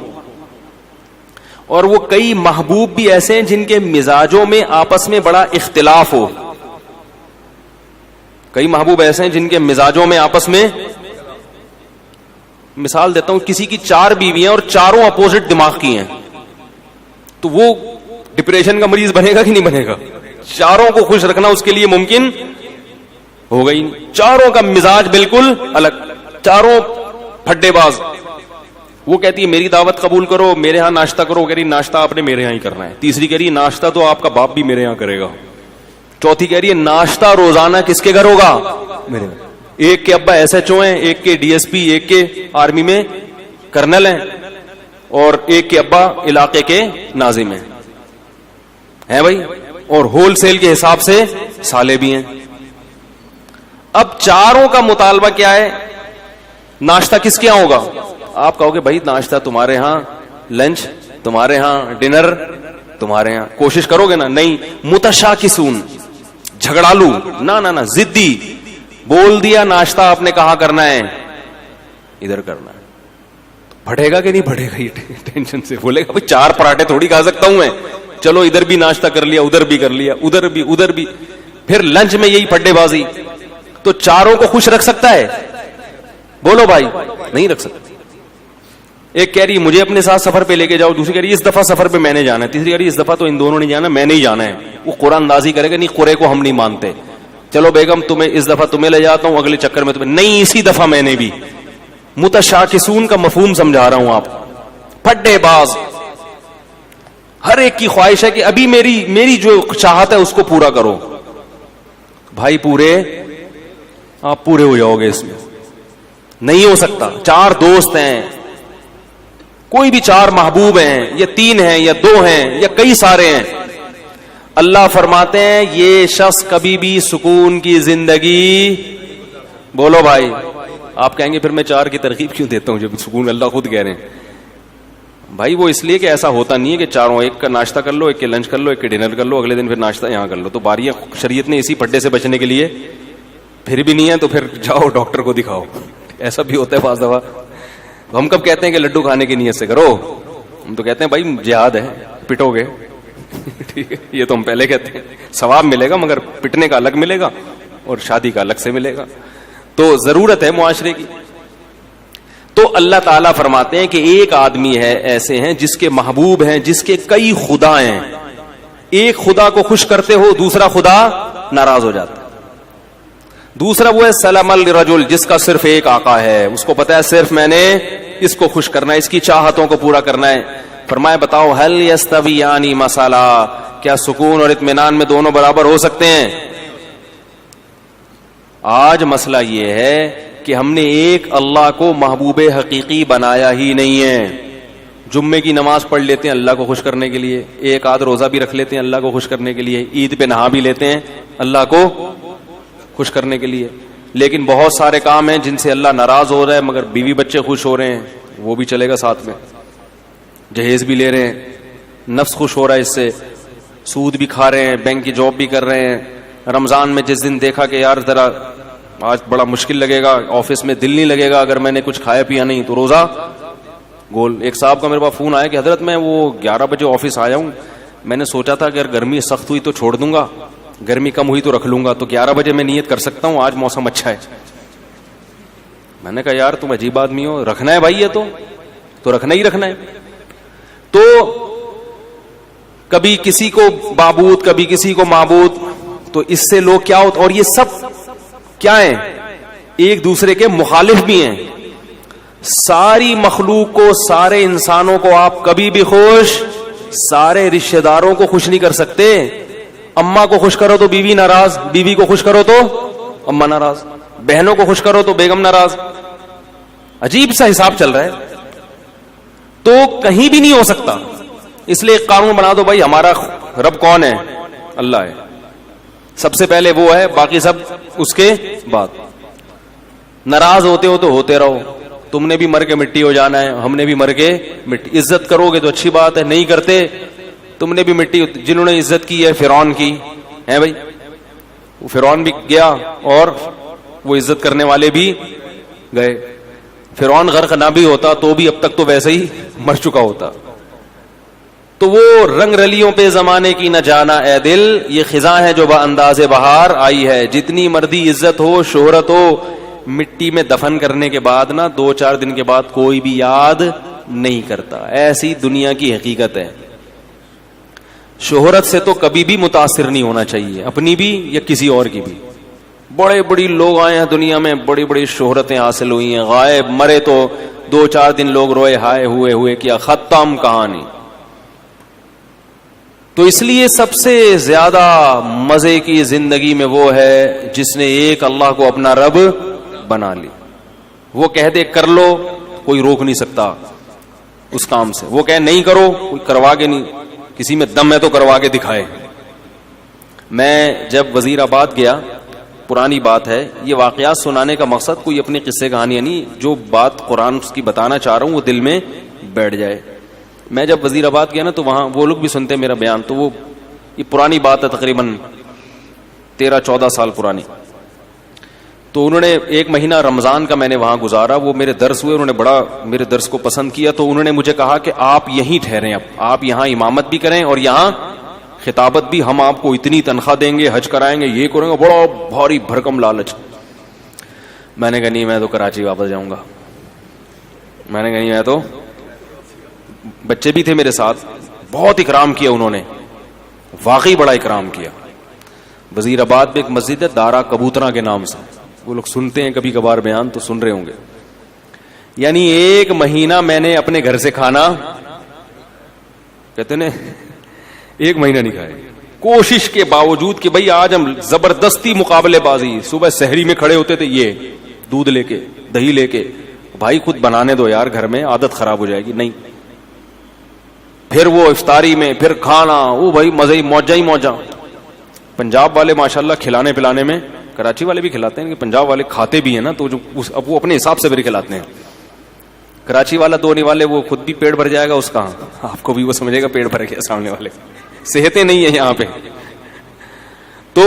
اور وہ کئی محبوب بھی ایسے ہیں جن کے مزاجوں میں آپس میں بڑا اختلاف ہو. کئی محبوب ایسے ہیں جن کے مزاجوں میں آپس میں, مثال دیتا ہوں, کسی کی 4 بیویاں اور چاروں اپوزٹ دماغ کی ہیں, تو وہ ڈپریشن کا مریض بنے گا کہ نہیں بنے گا؟ چاروں کو خوش رکھنا اس کے لیے ممکن ہوگا ہی نہیں. چاروں کا مزاج بالکل الگ, چاروں پھڈے باز. وہ کہتی ہے میری دعوت قبول کرو, میرے ہاں ناشتہ کرو. وہ کہہ رہی ناشتہ آپ نے میرے یہاں ہی کرنا ہے. تیسری کہہ رہی ناشتہ تو آپ کا باپ بھی میرے یہاں کرے گا. چوتھی کہہ رہی ہے ناشتہ روزانہ کس کے گھر ہوگا؟ میرے گھر. ایک کے ابا ایس ایچ او ہیں, ایک کے ڈی ایس پی, ایک کے آرمی میں کرنل ہیں, اور ایک کے ابا علاقے کے ناظم ہیں بھائی, اور ہول سیل کے حساب سے سالے بھی ہیں. اب چاروں کا مطالبہ کیا ہے؟ ناشتہ کس کے یہاں ہوگا؟ آپ کہو گے بھائی ناشتہ تمہارے ہاں, لنچ تمہارے ہاں, ڈنر تمہارے ہاں. کوشش کرو گے نا؟ نہیں. متشاکسون, جھگڑالو, نہ ضدی. بول دیا ناشتہ آپ نے کہاں کرنا ہے؟ ادھر کرنا ہے. بڑھے گا کہ نہیں بڑھے گا؟ یہ ٹینشن سے بولے گا بھائی 4 پراٹھے تھوڑی کھا سکتا ہوں میں, چلو ادھر بھی ناشتہ کر لیا, ادھر بھی کر لیا, ادھر بھی. پھر لنچ میں یہی پھڈے بازی. تو چاروں کو خوش رکھ سکتا ہے؟ بولو بھائی, نہیں رکھ سکتا. ایک کہہ رہی مجھے اپنے ساتھ سفر پہ لے کے جاؤ, دوسری کہہ رہی اس دفعہ سفر پہ میں نے جانا ہے, تیسری کہہ رہی اس دفعہ تو ان دونوں نے جانا, میں نہیں جانا ہے. وہ قرآن اندازی کرے گا نہیں, قرے کو ہم نہیں مانتے, چلو بیگم تمہیں اس دفعہ تمہیں لے جاتا ہوں, اگلے چکر میں تمہیں نہیں, اسی دفعہ میں نے بھی. متشاکسون کا مفہوم سمجھا رہا ہوں آپ. پھڈے باز, ہر ایک کی خواہش ہے کہ ابھی میری جو چاہت ہے اس کو پورا کرو. بھائی آپ پورے ہو جاؤ گے اس میں, نہیں ہو سکتا. 4 دوست ہیں, کوئی بھی 4 محبوب ہیں, یا 3 ہیں, یا 2 ہیں, یا کئی سارے ہیں. اللہ فرماتے ہیں یہ شخص کبھی بھی سکون کی زندگی, بولو بھائی. آپ کہیں گے پھر میں 4 کی ترغیب کیوں دیتا ہوں جب سکون اللہ خود کہہ رہے ہیں. بھائی وہ اس لیے کہ ایسا ہوتا نہیں ہے کہ چاروں, ایک کا ناشتہ کر لو, ایک کے لنچ کر لو, ایک کے ڈنر کر لو, اگلے دن پھر ناشتہ یہاں کر لو. تو باریاں شریعت نے اسی پھڈے سے بچنے کے لیے, پھر بھی نہیں ہے تو پھر جاؤ ڈاکٹر کو دکھاؤ. ایسا بھی ہوتا ہے بعض دفعہ. ہم کب کہتے ہیں کہ لڈو کھانے کی نیت سے کرو؟ ہم تو کہتے ہیں بھائی جہاد ہے, پٹو گے. ٹھیک ہے, یہ تو ہم پہلے کہتے ہیں. ثواب ملے گا مگر پٹنے کا الگ ملے گا اور شادی کا الگ سے ملے گا. تو ضرورت ہے معاشرے کی. تو اللہ تعالیٰ فرماتے ہیں کہ ایک آدمی ہے ایسے ہیں جس کے محبوب ہیں, جس کے کئی خدا ہیں. ایک خدا کو خوش کرتے ہو, دوسرا خدا ناراض ہو جاتا ہے. دوسرا وہ ہے سلام الرجل, جس کا صرف ایک آقا ہے, اس کو پتا ہے صرف میں نے اس کو خوش کرنا ہے, اس کی چاہتوں کو پورا کرنا ہے. فرمایا بتاؤ هل یستویان مثلا, کیا سکون اور اطمینان میں دونوں برابر ہو سکتے ہیں؟ آج مسئلہ یہ ہے کہ ہم نے ایک اللہ کو محبوب حقیقی بنایا ہی نہیں ہے. جمعے کی نماز پڑھ لیتے ہیں اللہ کو خوش کرنے کے لیے, ایک آدھ روزہ بھی رکھ لیتے ہیں اللہ کو خوش کرنے کے لیے, عید پہ نہا بھی لیتے ہیں اللہ کو خوش کرنے کے لیے. لیکن بہت سارے کام ہیں جن سے اللہ ناراض ہو رہا ہے, مگر بیوی بچے خوش ہو رہے ہیں, وہ بھی چلے گا ساتھ میں. جہیز بھی لے رہے ہیں, نفس خوش ہو رہا ہے اس سے, سود بھی کھا رہے ہیں, بینک کی جاب بھی کر رہے ہیں. رمضان میں جس دن دیکھا کہ یار ذرا آج بڑا مشکل لگے گا, آفس میں دل نہیں لگے گا اگر میں نے کچھ کھایا پیا نہیں, تو روزہ گول. ایک صاحب کا میرے پاس فون آیا کہ حضرت میں وہ 11 بجے آفس آیا ہوں, میں نے سوچا تھا کہ اگر گرمی سخت ہوئی تو چھوڑ دوں گا, گرمی کم ہوئی تو رکھ لوں گا, تو 11 بجے میں نیت کر سکتا ہوں, آج موسم اچھا ہے. میں نے کہا یار تم عجیب آدمی ہو, رکھنا ہے بھائی, یہ تو رکھنا ہی رکھنا ہے. تو کبھی کسی کو معبود کبھی کسی کو معبود, تو اس سے لوگ کیا ہوتا, اور یہ سب کیا ہیں, ایک دوسرے کے مخالف بھی ہیں. ساری مخلوق کو, سارے انسانوں کو آپ کبھی بھی خوش, سارے رشتہ داروں کو خوش نہیں کر سکتے. اماں کو خوش کرو تو بیوی ناراض, بیوی کو خوش کرو تو اماں ناراض, بہنوں کو خوش کرو تو بیگم ناراض. عجیب سا حساب چل رہا ہے. تو کہیں بھی نہیں ہو سکتا. اس لیے ایک قانون بنا دو بھائی, ہمارا رب کون ہے؟ اللہ ہے, سب سے پہلے وہ ہے, باقی سب اس کے بعد. ناراض ہوتے ہو تو ہوتے رہو, تم نے بھی مر کے مٹی ہو جانا ہے, ہم نے بھی مر کے مٹی. عزت کرو گے تو اچھی بات ہے, نہیں کرتے تم نے بھی مٹی. جنہوں نے عزت کی ہے فرعون کی ہے بھائی, وہ فرعون بھی گیا اور وہ عزت کرنے والے بھی گئے. فرعون غرق نہ بھی ہوتا تو بھی اب تک تو ویسے ہی مر چکا ہوتا. تو وہ رنگ رلیوں پہ زمانے کی نہ جانا اے دل, یہ خزاں ہے جو انداز بہار آئی ہے. جتنی مردی عزت ہو شہرت ہو, مٹی میں دفن کرنے کے بعد نا 2-4 دن کے بعد کوئی بھی یاد نہیں کرتا. ایسی دنیا کی حقیقت ہے. شہرت سے تو کبھی بھی متاثر نہیں ہونا چاہیے, اپنی بھی یا کسی اور کی بھی. بڑے بڑی لوگ آئے ہیں دنیا میں, بڑی بڑی شہرتیں حاصل ہوئی ہیں, غائب مرے تو 2-4 دن لوگ روئے ہائے ہوئے کیا ختم کہانی. تو اس لیے سب سے زیادہ مزے کی زندگی میں وہ ہے جس نے ایک اللہ کو اپنا رب بنا لی. وہ کہہ دے کر لو, کوئی روک نہیں سکتا اس کام سے. وہ کہے نہیں کرو, کوئی کروا کے نہیں, کسی میں دم ہے تو کروا کے دکھائے. میں جب وزیر آباد گیا, پرانی بات ہے, یہ واقعات سنانے کا مقصد کوئی اپنی قصے کہانیاں نہیں, جو بات قرآن کی بتانا چاہ رہا ہوں وہ دل میں بیٹھ جائے. میں جب وزیر آباد گیا نا تو وہاں وہ لوگ بھی سنتے میرا بیان, تو وہ یہ پرانی بات ہے, تقریباً 13-14 سال پرانی. تو انہوں نے 1 مہینہ رمضان کا میں نے وہاں گزارا, وہ میرے درس ہوئے, انہوں نے بڑا میرے درس کو پسند کیا. تو انہوں نے مجھے کہا کہ آپ یہیں ٹھہریں, اب آپ یہاں امامت بھی کریں اور یہاں خطابت بھی, ہم آپ کو اتنی تنخواہ دیں گے, حج کرائیں گے, یہ کریں گے. بڑا بھاری بھرکم لالچ. میں نے کہا نہیں, میں تو کراچی واپس جاؤں گا. میں نے کہا نہیں, میں تو, بچے بھی تھے میرے ساتھ, بہت اکرام کیا انہوں نے, واقعی بڑا اکرام کیا. وزیر آباد میں ایک مسجد ہے دارا کبوترا کے نام سے, وہ لوگ سنتے ہیں کبھی کبھار بیان تو سن رہے ہوں گے. یعنی 1 مہینہ میں نے اپنے گھر سے کھانا, کہتے ہیں 1 مہینہ نہیں کھائے, کوشش کے باوجود کہ بھئی آج ہم زبردستی مقابلے بازی. صبح سحری میں کھڑے ہوتے تھے, یہ دودھ لے کے دہی لے کے, بھائی خود بنانے دو یار گھر میں, عادت خراب ہو جائے گی. نہیں, پھر وہ افطاری میں پھر کھانا, وہ بھائی مزے ہی موجہ ہی موجہ. پنجاب والے ماشاءاللہ کھلانے پلانے میں, کراچی والے بھی کھلاتے ہیں کہ پنجاب والے کھاتے بھی ہیں نا, تو جو اب وہ اپنے حساب سے بھی کھلاتے ہیں. کراچی والا دو نہیں والے, وہ خود بھی پیٹ بھر جائے گا اس کا, آپ کو بھی وہ سمجھے گا پیٹ بھر گیا, سامنے والے صحتیں نہیں ہیں یہاں پہ. تو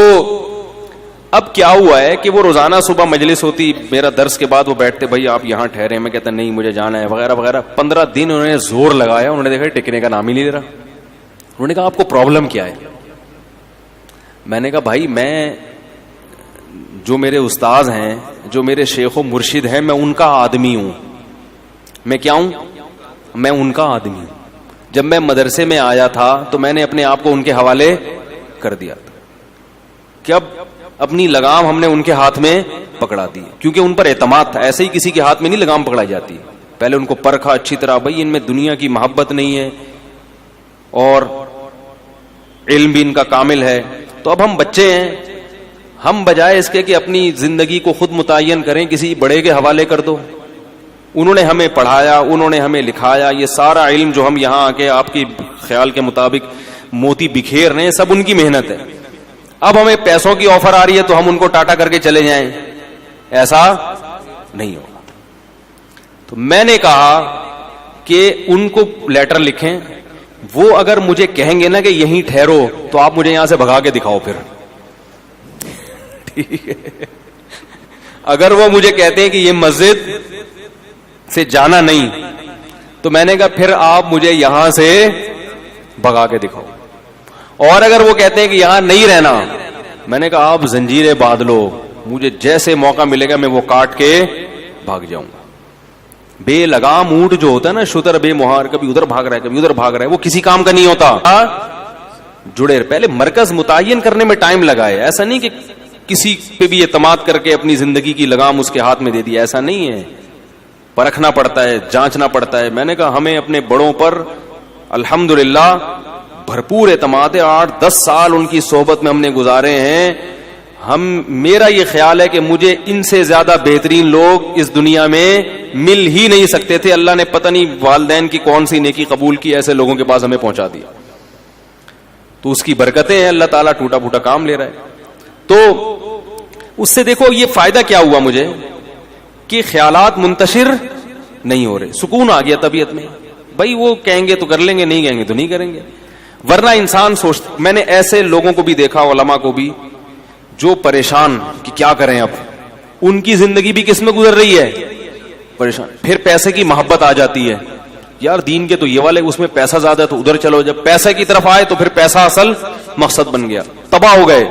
اب کیا ہوا ہے کہ وہ روزانہ صبح مجلس ہوتی, میرا درس کے بعد وہ بیٹھتے, بھائی آپ یہاں ٹھہرے, میں کہتا نہیں مجھے جانا ہے وغیرہ وغیرہ. 15 دن انہوں نے زور لگایا, انہوں نے دیکھا ٹکنے کا نام ہی نہیں لے رہا. انہوں نے کہا آپ کو پرابلم کیا ہے؟ میں نے کہا بھائی میں, جو میرے استاذ ہیں, جو میرے شیخ و مرشد ہیں, میں ان کا آدمی ہوں. میں کیا ہوں؟ میں ان کا آدمی ہوں. جب میں مدرسے میں آیا تھا تو میں نے اپنے آپ کو ان کے حوالے کر دیا تھا, کہ اب اپنی لگام ہم نے ان کے ہاتھ میں پکڑا دی, کیونکہ ان پر اعتماد تھا. ایسے ہی کسی کے ہاتھ میں نہیں لگام پکڑائی جاتی, پہلے ان کو پرکھا اچھی طرح, بھائی ان میں دنیا کی محبت نہیں ہے اور علم بھی ان کا کامل ہے. تو اب ہم بچے ہیں, ہم بجائے اس کے کہ اپنی زندگی کو خود متعین کریں, کسی بڑے کے حوالے کر دو. انہوں نے ہمیں پڑھایا, انہوں نے ہمیں لکھایا, یہ سارا علم جو ہم یہاں آ کے آپ کی خیال کے مطابق موتی بکھیر رہے ہیں, سب ان کی محنت ہے. اب ہمیں پیسوں کی آفر آ رہی ہے تو ہم ان کو ٹاٹا کر کے چلے جائیں, ایسا نہیں ہوگا. تو میں نے کہا کہ ان کو لیٹر لکھیں, وہ اگر مجھے کہیں گے نا کہ یہیں ٹھہرو تو آپ مجھے یہاں سے بھگا کے دکھاؤ پھر, ٹھیک ہے. اگر وہ مجھے کہتے ہیں کہ یہ مسجد سے جانا نہیں, تو میں نے کہا پھر آپ مجھے یہاں سے بھگا کے دکھاؤ. اور اگر وہ کہتے ہیں کہ یہاں نہیں رہنا, میں نے کہا آپ زنجیریں باندھ لو, مجھے جیسے موقع ملے گا میں وہ کاٹ کے بھاگ جاؤں گا. بے لگام اونٹ جو ہوتا ہے نا, شتر بے مہار, کبھی ادھر بھاگ رہا ہے کبھی ادھر بھاگ رہا ہے, وہ کسی کام کا نہیں ہوتا. جڑے پہلے مرکز متعین کرنے میں ٹائم لگائے, ایسا نہیں کہ کسی پہ بھی اعتماد کر کے اپنی زندگی کی لگام اس کے ہاتھ میں دے دی, ایسا نہیں ہے. پرکھنا پڑتا ہے, جانچنا پڑتا ہے. میں نے کہا ہمیں اپنے بڑوں پر الحمدللہ بھرپور اعتماد ہے, 8-10 سال ان کی صحبت میں ہم نے گزارے ہیں. میرا یہ خیال ہے کہ مجھے ان سے زیادہ بہترین لوگ اس دنیا میں مل ہی نہیں سکتے تھے. اللہ نے پتہ نہیں والدین کی کون سی نیکی قبول کی, ایسے لوگوں کے پاس ہمیں پہنچا دیا. تو اس کی برکتیں ہیں, اللہ تعالیٰ ٹوٹا پھوٹا کام لے رہا ہے. تو اس سے دیکھو یہ فائدہ کیا ہوا مجھے, کہ خیالات منتشر نہیں ہو رہے, سکون آ گیا طبیعت میں. بھائی وہ کہیں گے تو کر لیں گے, نہیں کہیں گے تو نہیں کریں گے. ورنہ انسان سوچتا, میں نے ایسے لوگوں کو بھی دیکھا, علماء کو بھی, جو پریشان کہ کیا کریں, اب ان کی زندگی بھی کس میں گزر رہی ہے, پریشان. پھر پیسے کی محبت آ جاتی ہے, یار دین کے تو یہ والے اس میں پیسہ زیادہ ہے تو ادھر چلو. جب پیسے کی طرف آئے تو پھر پیسہ اصل مقصد بن گیا, تباہ ہو گئے.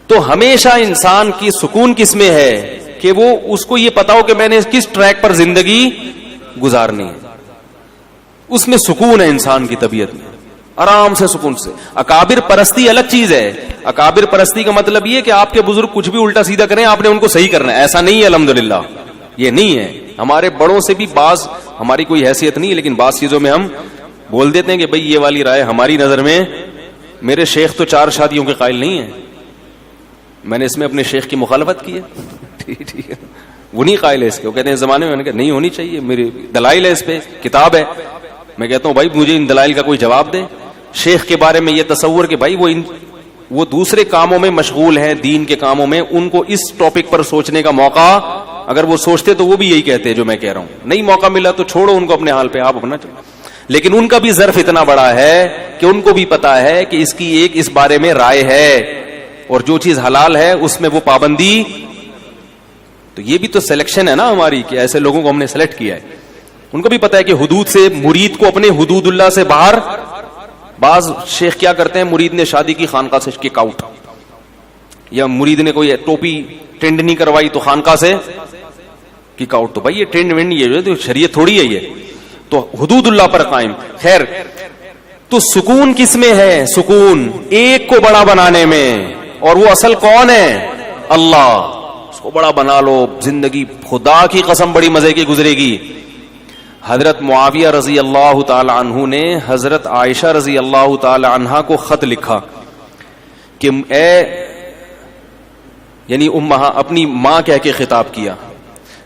تو ہمیشہ انسان کی سکون کس میں ہے, کہ وہ اس کو یہ پتا ہو کہ میں نے کس ٹریک پر زندگی گزارنی ہے. اس میں سکون ہے انسان کی طبیعت میں. آرام سے سکون سے. اکابر پرستی الگ چیز ہے. اکابر پرستی کا مطلب یہ کہ آپ کے بزرگ کچھ بھی الٹا سیدھا کریں آپ نے ان کو صحیح کرنا ہے. ایسا نہیں ہے الحمدللہ, یہ نہیں ہے. ہمارے بڑوں سے بھی بعض, ہماری کوئی حیثیت نہیں لیکن بعض چیزوں میں ہم بول دیتے ہیں کہ بھئی یہ والی رائے ہماری نظر میں, میرے شیخ تو 4 شادیوں کے قائل نہیں ہیں, میں نے اس میں اپنے شیخ کی مخالفت کی ہے. ٹھیک ہے, وہ نہیں قائل ہے اس کے. وہ کہتے ہیں زمانے میں, میں نے کہا نہیں ہونی چاہیے, میری دلائل ہے اس پہ, کتاب ہے. میں کہتا ہوں بھائی مجھے ان دلائل کا کوئی جواب دے. شیخ کے بارے میں یہ تصور کہ بھائی وہ دوسرے کاموں میں مشغول ہیں, دین کے کاموں میں, ان کو اس ٹاپک پر سوچنے کا موقع اگر وہ سوچتے تو وہ بھی یہی کہتے جو میں کہہ رہا ہوں. نہیں موقع ملا تو چھوڑو ان کو اپنے حال پہ, آپ اپنا چلو. لیکن ان کا بھی ظرف اتنا بڑا ہے کہ ان کو بھی پتا ہے کہ اس کی ایک اس بارے میں رائے ہے, اور جو چیز حلال ہے اس میں وہ پابندی. تو یہ بھی تو سلیکشن ہے نا ہماری, کہ ایسے لوگوں کو ہم نے سلیکٹ کیا ہے. ان کو بھی پتا ہے کہ حدود سے مرید کو اپنے حدود اللہ سے باہر. بعض شیخ کیا کرتے ہیں, مرید نے شادی کی خانقاہ سے کک آؤٹ, یا مرید نے کوئی ٹوپی ٹرینڈ نہیں کروائی تو خانقاہ سے کک آؤٹ. تو بھائی یہ ٹرینڈ وینڈ یہ جو شریعت تھوڑی ہے, یہ تو حدود اللہ پر قائم. خیر, تو سکون کس میں ہے؟ سکون ایک کو بڑا بنانے میں, اور وہ اصل کون ہے؟ اللہ. اس کو بڑا بنا لو, زندگی خدا کی قسم بڑی مزے کی گزرے گی. حضرت معاویہ رضی اللہ تعالی عنہ نے حضرت عائشہ رضی اللہ تعالی عنہا کو خط لکھا کہ اے, یعنی اپنی ماں کہہ کے خطاب کیا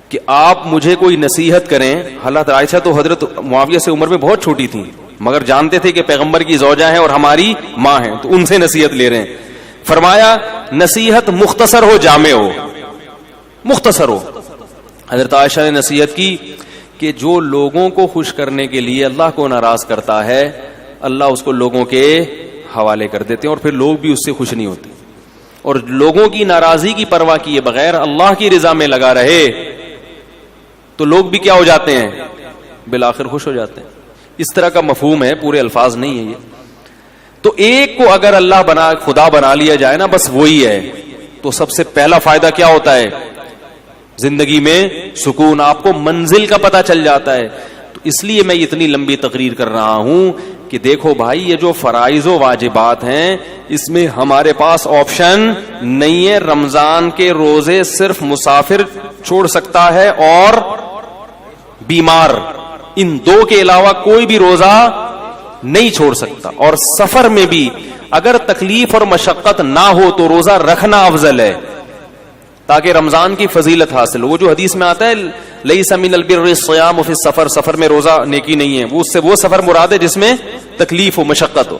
کہ آپ مجھے کوئی نصیحت کریں. حضرت عائشہ تو حضرت معاویہ سے عمر میں بہت چھوٹی تھیں, مگر جانتے تھے کہ پیغمبر کی زوجہ ہیں اور ہماری ماں ہیں, تو ان سے نصیحت لے رہے ہیں. فرمایا نصیحت مختصر ہو, جامع ہو, مختصر ہو. حضرت عائشہ نے نصیحت کی کہ جو لوگوں کو خوش کرنے کے لیے اللہ کو ناراض کرتا ہے, اللہ اس کو لوگوں کے حوالے کر دیتے ہیں, اور پھر لوگ بھی اس سے خوش نہیں ہوتے. اور لوگوں کی ناراضی کی پرواہ کیے بغیر اللہ کی رضا میں لگا رہے تو لوگ بھی کیا ہو جاتے ہیں, بالآخر خوش ہو جاتے ہیں. اس طرح کا مفہوم ہے, پورے الفاظ نہیں ہے یہ. تو ایک کو اگر اللہ بنا, خدا بنا لیا جائے نا, بس وہی ہے, تو سب سے پہلا فائدہ کیا ہوتا ہے زندگی میں؟ سکون. آپ کو منزل کا پتہ چل جاتا ہے. تو اس لیے میں اتنی لمبی تقریر کر رہا ہوں کہ دیکھو بھائی, یہ جو فرائض و واجبات ہیں اس میں ہمارے پاس آپشن نہیں ہے. رمضان کے روزے صرف مسافر چھوڑ سکتا ہے اور بیمار, ان 2 کے علاوہ کوئی بھی روزہ نہیں چھوڑ سکتا. اور سفر میں بھی اگر تکلیف اور مشقت نہ ہو تو روزہ رکھنا افضل ہے, تاکہ رمضان کی فضیلت حاصل ہو. وہ جو حدیث میں آتا ہے لیس من البر الصیام فی السفر, سفر میں روزہ نیکی نہیں ہے, وہ اس سے وہ سفر مراد ہے جس میں تکلیف ہو, مشقت ہو.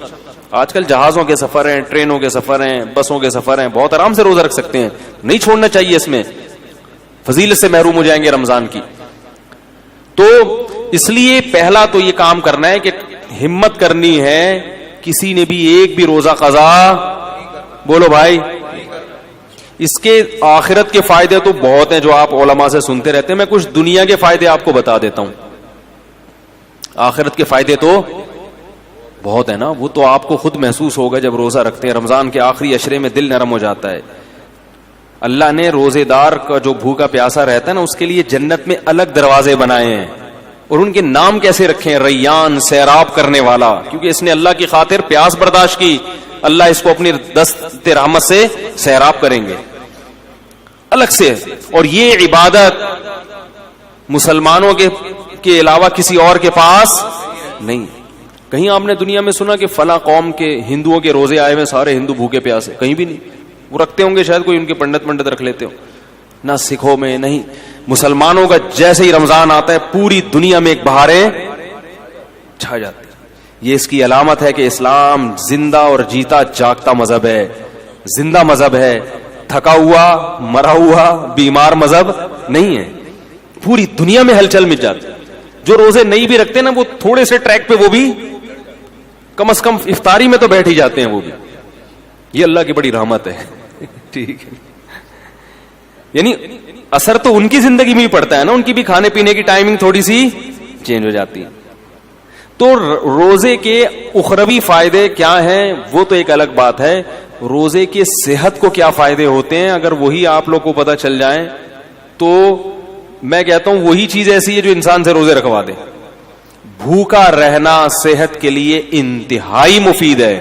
آج کل جہازوں کے سفر ہیں, ٹرینوں کے سفر ہیں, بسوں کے سفر ہیں, بہت آرام سے روزہ رکھ سکتے ہیں, نہیں چھوڑنا چاہیے, اس میں فضیلت سے محروم ہو جائیں گے رمضان کی. تو اس لیے پہلا تو یہ کام کرنا ہے کہ ہمت کرنی ہے, کسی نے بھی ایک بھی روزہ قضا, بولو بھائی. اس کے آخرت کے فائدے تو بہت ہیں جو آپ علماء سے سنتے رہتے ہیں, میں کچھ دنیا کے فائدے آپ کو بتا دیتا ہوں. آخرت کے فائدے تو بہت ہیں نا, وہ تو آپ کو خود محسوس ہوگا جب روزہ رکھتے ہیں. رمضان کے آخری عشرے میں دل نرم ہو جاتا ہے. اللہ نے روزے دار کا جو بھوکا پیاسا رہتا ہے نا, اس کے لیے جنت میں الگ دروازے بنائے ہیں, اور ان کے نام کیسے رکھے ہیں؟ ریان, سیراب کرنے والا, کیونکہ اس نے اللہ کی خاطر پیاس برداشت کی. اللہ اس کو اپنی دست رحمت سے سیراب کریں گے الگ سے. اور یہ عبادت مسلمانوں کے علاوہ کسی اور کے پاس نہیں. کہیں آپ نے دنیا میں سنا کہ فلاں قوم کے ہندوؤں کے روزے آئے ہوئے, سارے ہندو بھوکے پیاسے؟ کہیں بھی نہیں. وہ رکھتے ہوں گے شاید, کوئی ان کے پنڈت رکھ لیتے ہو, نہ سکھوں میں نہیں. مسلمانوں کا جیسے ہی رمضان آتا ہے پوری دنیا میں ایک بہاریں چھا جاتی. یہ اس کی علامت ہے کہ اسلام زندہ اور جیتا جاگتا مذہب ہے, زندہ مذہب ہے, تھکا ہوا مرا ہوا بیمار مذہب نہیں ہے. پوری دنیا میں ہلچل مچ جاتی. جو روزے نہیں بھی رکھتے نا, وہ تھوڑے سے ٹریک پہ وہ بھی کم از کم افطاری میں تو بیٹھ ہی جاتے ہیں وہ بھی. یہ اللہ کی بڑی رحمت ہے. ٹھیک ہے, یعنی اثر تو ان کی زندگی میں ہی پڑتا ہے نا, ان کی بھی کھانے پینے کی ٹائمنگ تھوڑی سی چینج ہو جاتی ہے. تو روزے کے اخروی فائدے کیا ہیں وہ تو ایک الگ بات ہے. روزے کے صحت کو کیا فائدے ہوتے ہیں اگر وہی آپ لوگ کو پتہ چل جائیں تو میں کہتا ہوں وہی چیز ایسی ہے جو انسان سے روزے رکھوا دے. بھوکا رہنا صحت کے لیے انتہائی مفید ہے.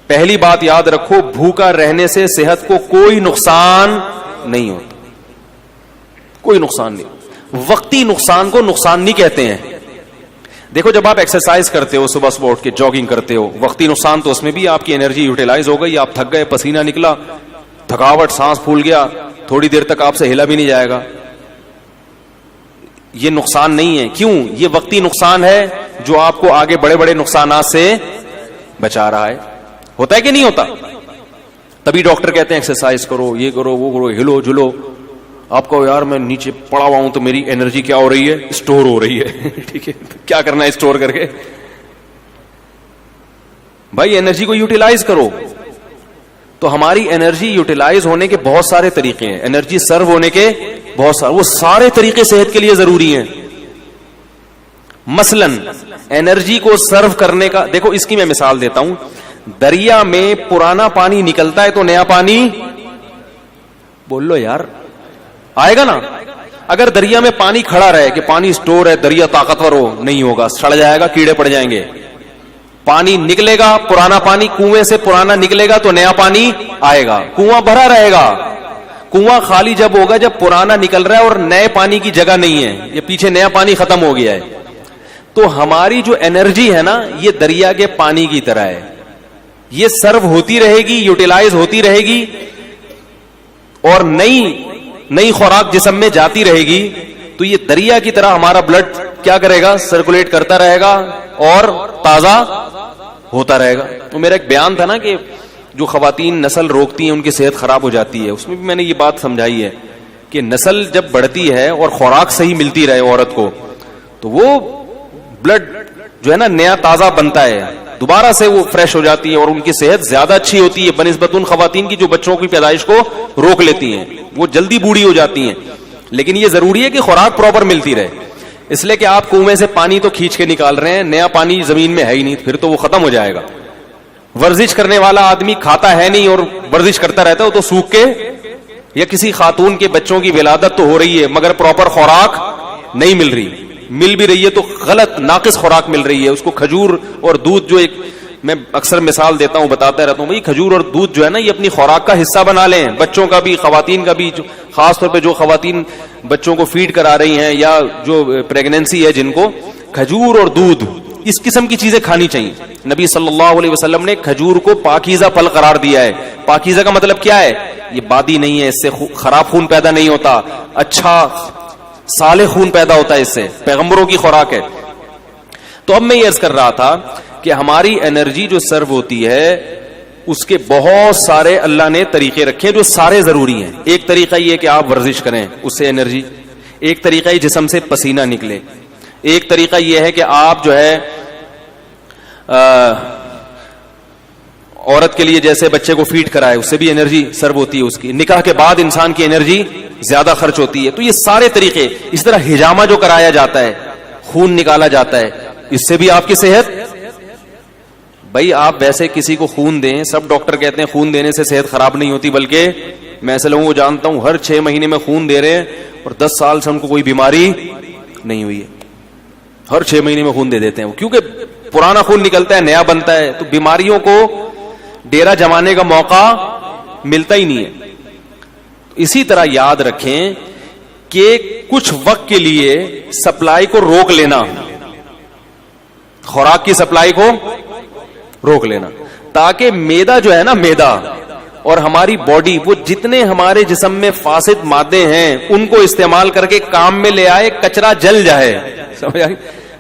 پہلی بات یاد رکھو, بھوکا رہنے سے صحت کو کوئی نقصان نہیں ہوتا, کوئی نقصان نہیں. وقتی نقصان کو نقصان نہیں کہتے ہیں. دیکھو جب آپ ایکسرسائز کرتے ہو, صبح صبح اٹھ کے جاگنگ کرتے ہو, وقتی نقصان تو اس میں بھی آپ کی انرجی یوٹیلائز ہو گئی, آپ تھک گئے, پسینہ نکلا, تھکاوٹ, سانس پھول گیا, تھوڑی دیر تک آپ سے ہلا بھی نہیں جائے گا. یہ نقصان نہیں ہے. کیوں؟ یہ وقتی نقصان ہے جو آپ کو آگے بڑے بڑے نقصانات سے بچا رہا ہے. ہوتا ہے کہ نہیں ہوتا؟ تبھی ڈاکٹر کہتے ہیں ایکسرسائز کرو, یہ کرو, وہ کرو, ہلو جلو. آپ کو یار میں نیچے پڑا ہوا ہوں تو میری انرجی کیا ہو رہی ہے؟ اسٹور ہو رہی ہے. ٹھیک ہے, کیا کرنا ہے اسٹور کر کے؟ بھائی انرجی کو یوٹیلائز کرو. تو ہماری انرجی یوٹیلائز ہونے کے بہت سارے طریقے ہیں, انرجی سرو ہونے کے بہت سارے, وہ سارے طریقے صحت کے لیے ضروری ہیں. مثلا انرجی کو سرو کرنے کا, دیکھو اس کی میں مثال دیتا ہوں. دریا میں پرانا پانی نکلتا ہے تو نیا پانی, بول لو یار, آئے گا نا. اگر دریا میں پانی کھڑا رہے کہ پانی اسٹور ہے, دریا طاقتور ہو, نہیں ہوگا, سڑ جائے گا, کیڑے پڑ جائیں گے. پانی نکلے گا, پرانا پانی کنویں سے پرانا نکلے گا تو نیا پانی آئے گا. کنواں بھرا رہے گا. کنواں خالی جب ہوگا جب پرانا نکل رہا ہے اور نئے پانی کی جگہ نہیں ہے, یہ پیچھے نیا پانی ختم ہو گیا ہے. تو ہماری جو انرجی ہے نا, یہ دریا کے پانی کی طرح ہے. یہ سرو ہوتی رہے گی, یوٹیلائز ہوتی رہے گی, اور نئی خوراک جسم میں جاتی رہے گی. تو یہ دریا کی طرح ہمارا بلڈ کیا کرے گا؟ سرکولیٹ کرتا رہے گا اور تازہ ہوتا رہے گا. تو میرا ایک بیان تھا نا کہ جو خواتین نسل روکتی ہیں ان کی صحت خراب ہو جاتی ہے, اس میں بھی میں نے یہ بات سمجھائی ہے کہ نسل جب بڑھتی ہے اور خوراک صحیح ملتی رہے عورت کو, تو وہ بلڈ جو ہے نا نیا تازہ بنتا ہے, دوبارہ سے وہ فریش ہو جاتی ہے اور ان کی صحت زیادہ اچھی ہوتی ہے بنسبت ان خواتین کی جو بچوں کی پیدائش کو روک لیتی ہیں. وہ جلدی بوڑھی ہو جاتی ہیں. لیکن یہ ضروری ہے کہ خوراک پراپر ملتی رہے. اس لیے کہ آپ کنویں سے پانی تو کھینچ کے نکال رہے ہیں, نیا پانی زمین میں ہے ہی نہیں, پھر تو وہ ختم ہو جائے گا. ورزش کرنے والا آدمی کھاتا ہے نہیں اور ورزش کرتا رہتا ہے, تو سوکھ کے, یا کسی خاتون کے بچوں کی ولادت تو ہو رہی ہے مگر پراپر خوراک نہیں مل رہی, مل بھی رہی ہے تو غلط ناقص خوراک مل رہی ہے. اس کو کھجور اور دودھ, جو ایک میں اکثر مثال دیتا ہوں, بتاتا رہتا ہوں, بھائی کھجور اور دودھ جو ہے نا یہ اپنی خوراک کا حصہ بنا لیں, بچوں کا بھی, خواتین کا بھی. خاص طور پہ جو خواتین بچوں کو فیڈ کرا رہی ہیں یا جو پریگنینسی ہے جن کو, کھجور اور دودھ اس قسم کی چیزیں کھانی چاہیے. نبی صلی اللہ علیہ وسلم نے کھجور کو پاکیزہ پھل قرار دیا ہے. پاکیزہ کا مطلب کیا ہے؟ یہ بادی نہیں ہے, اس سے خراب خون پیدا نہیں ہوتا, اچھا صالح خون پیدا ہوتا ہے, اس سے پیغمبروں کی خوراک ہے. تو اب میں یہ عرض کر رہا تھا کہ ہماری انرجی جو سرو ہوتی ہے اس کے بہت سارے اللہ نے طریقے رکھے جو سارے ضروری ہیں. ایک طریقہ یہ کہ آپ ورزش کریں, اس سے انرجی. ایک طریقہ یہ جسم سے پسینہ نکلے. ایک طریقہ یہ ہے کہ آپ جو ہے عورت کے لیے جیسے بچے کو فیڈ کرائے, اس سے بھی انرجی سرو ہوتی ہے. اس کی نکاح کے بعد انسان کی انرجی زیادہ خرچ ہوتی ہے. تو یہ سارے طریقے. اس طرح حجامہ جو کرایا جاتا ہے, خون نکالا جاتا ہے, اس سے بھی آپ کی صحت. بھائی آپ ویسے کسی کو خون دیں, سب ڈاکٹر کہتے ہیں خون دینے سے صحت خراب نہیں ہوتی, بلکہ میں ایسے لوگوں کو جانتا ہوں ہر 6 مہینے میں خون دے رہے ہیں اور 10 سال سے ان کو کوئی بیماری نہیں ہوئی ہے. ہر 6 مہینے میں خون دے دیتے ہیں, کیونکہ پرانا خون نکلتا ہے, نیا بنتا ہے, تو بیماریوں کو ڈیرا جمانے کا موقع ملتا ہی نہیں ہے. اسی طرح یاد رکھیں کہ کچھ وقت کے لیے سپلائی کو روک لینا, خوراک کی سپلائی کو روک لینا, تاکہ میدا جو ہے نا, میدا اور ہماری باڈی, وہ جتنے ہمارے جسم میں فاسد مادے ہیں ان کو استعمال کر کے کام میں لے آئے, کچرا جل جائے, سمجھ آئی,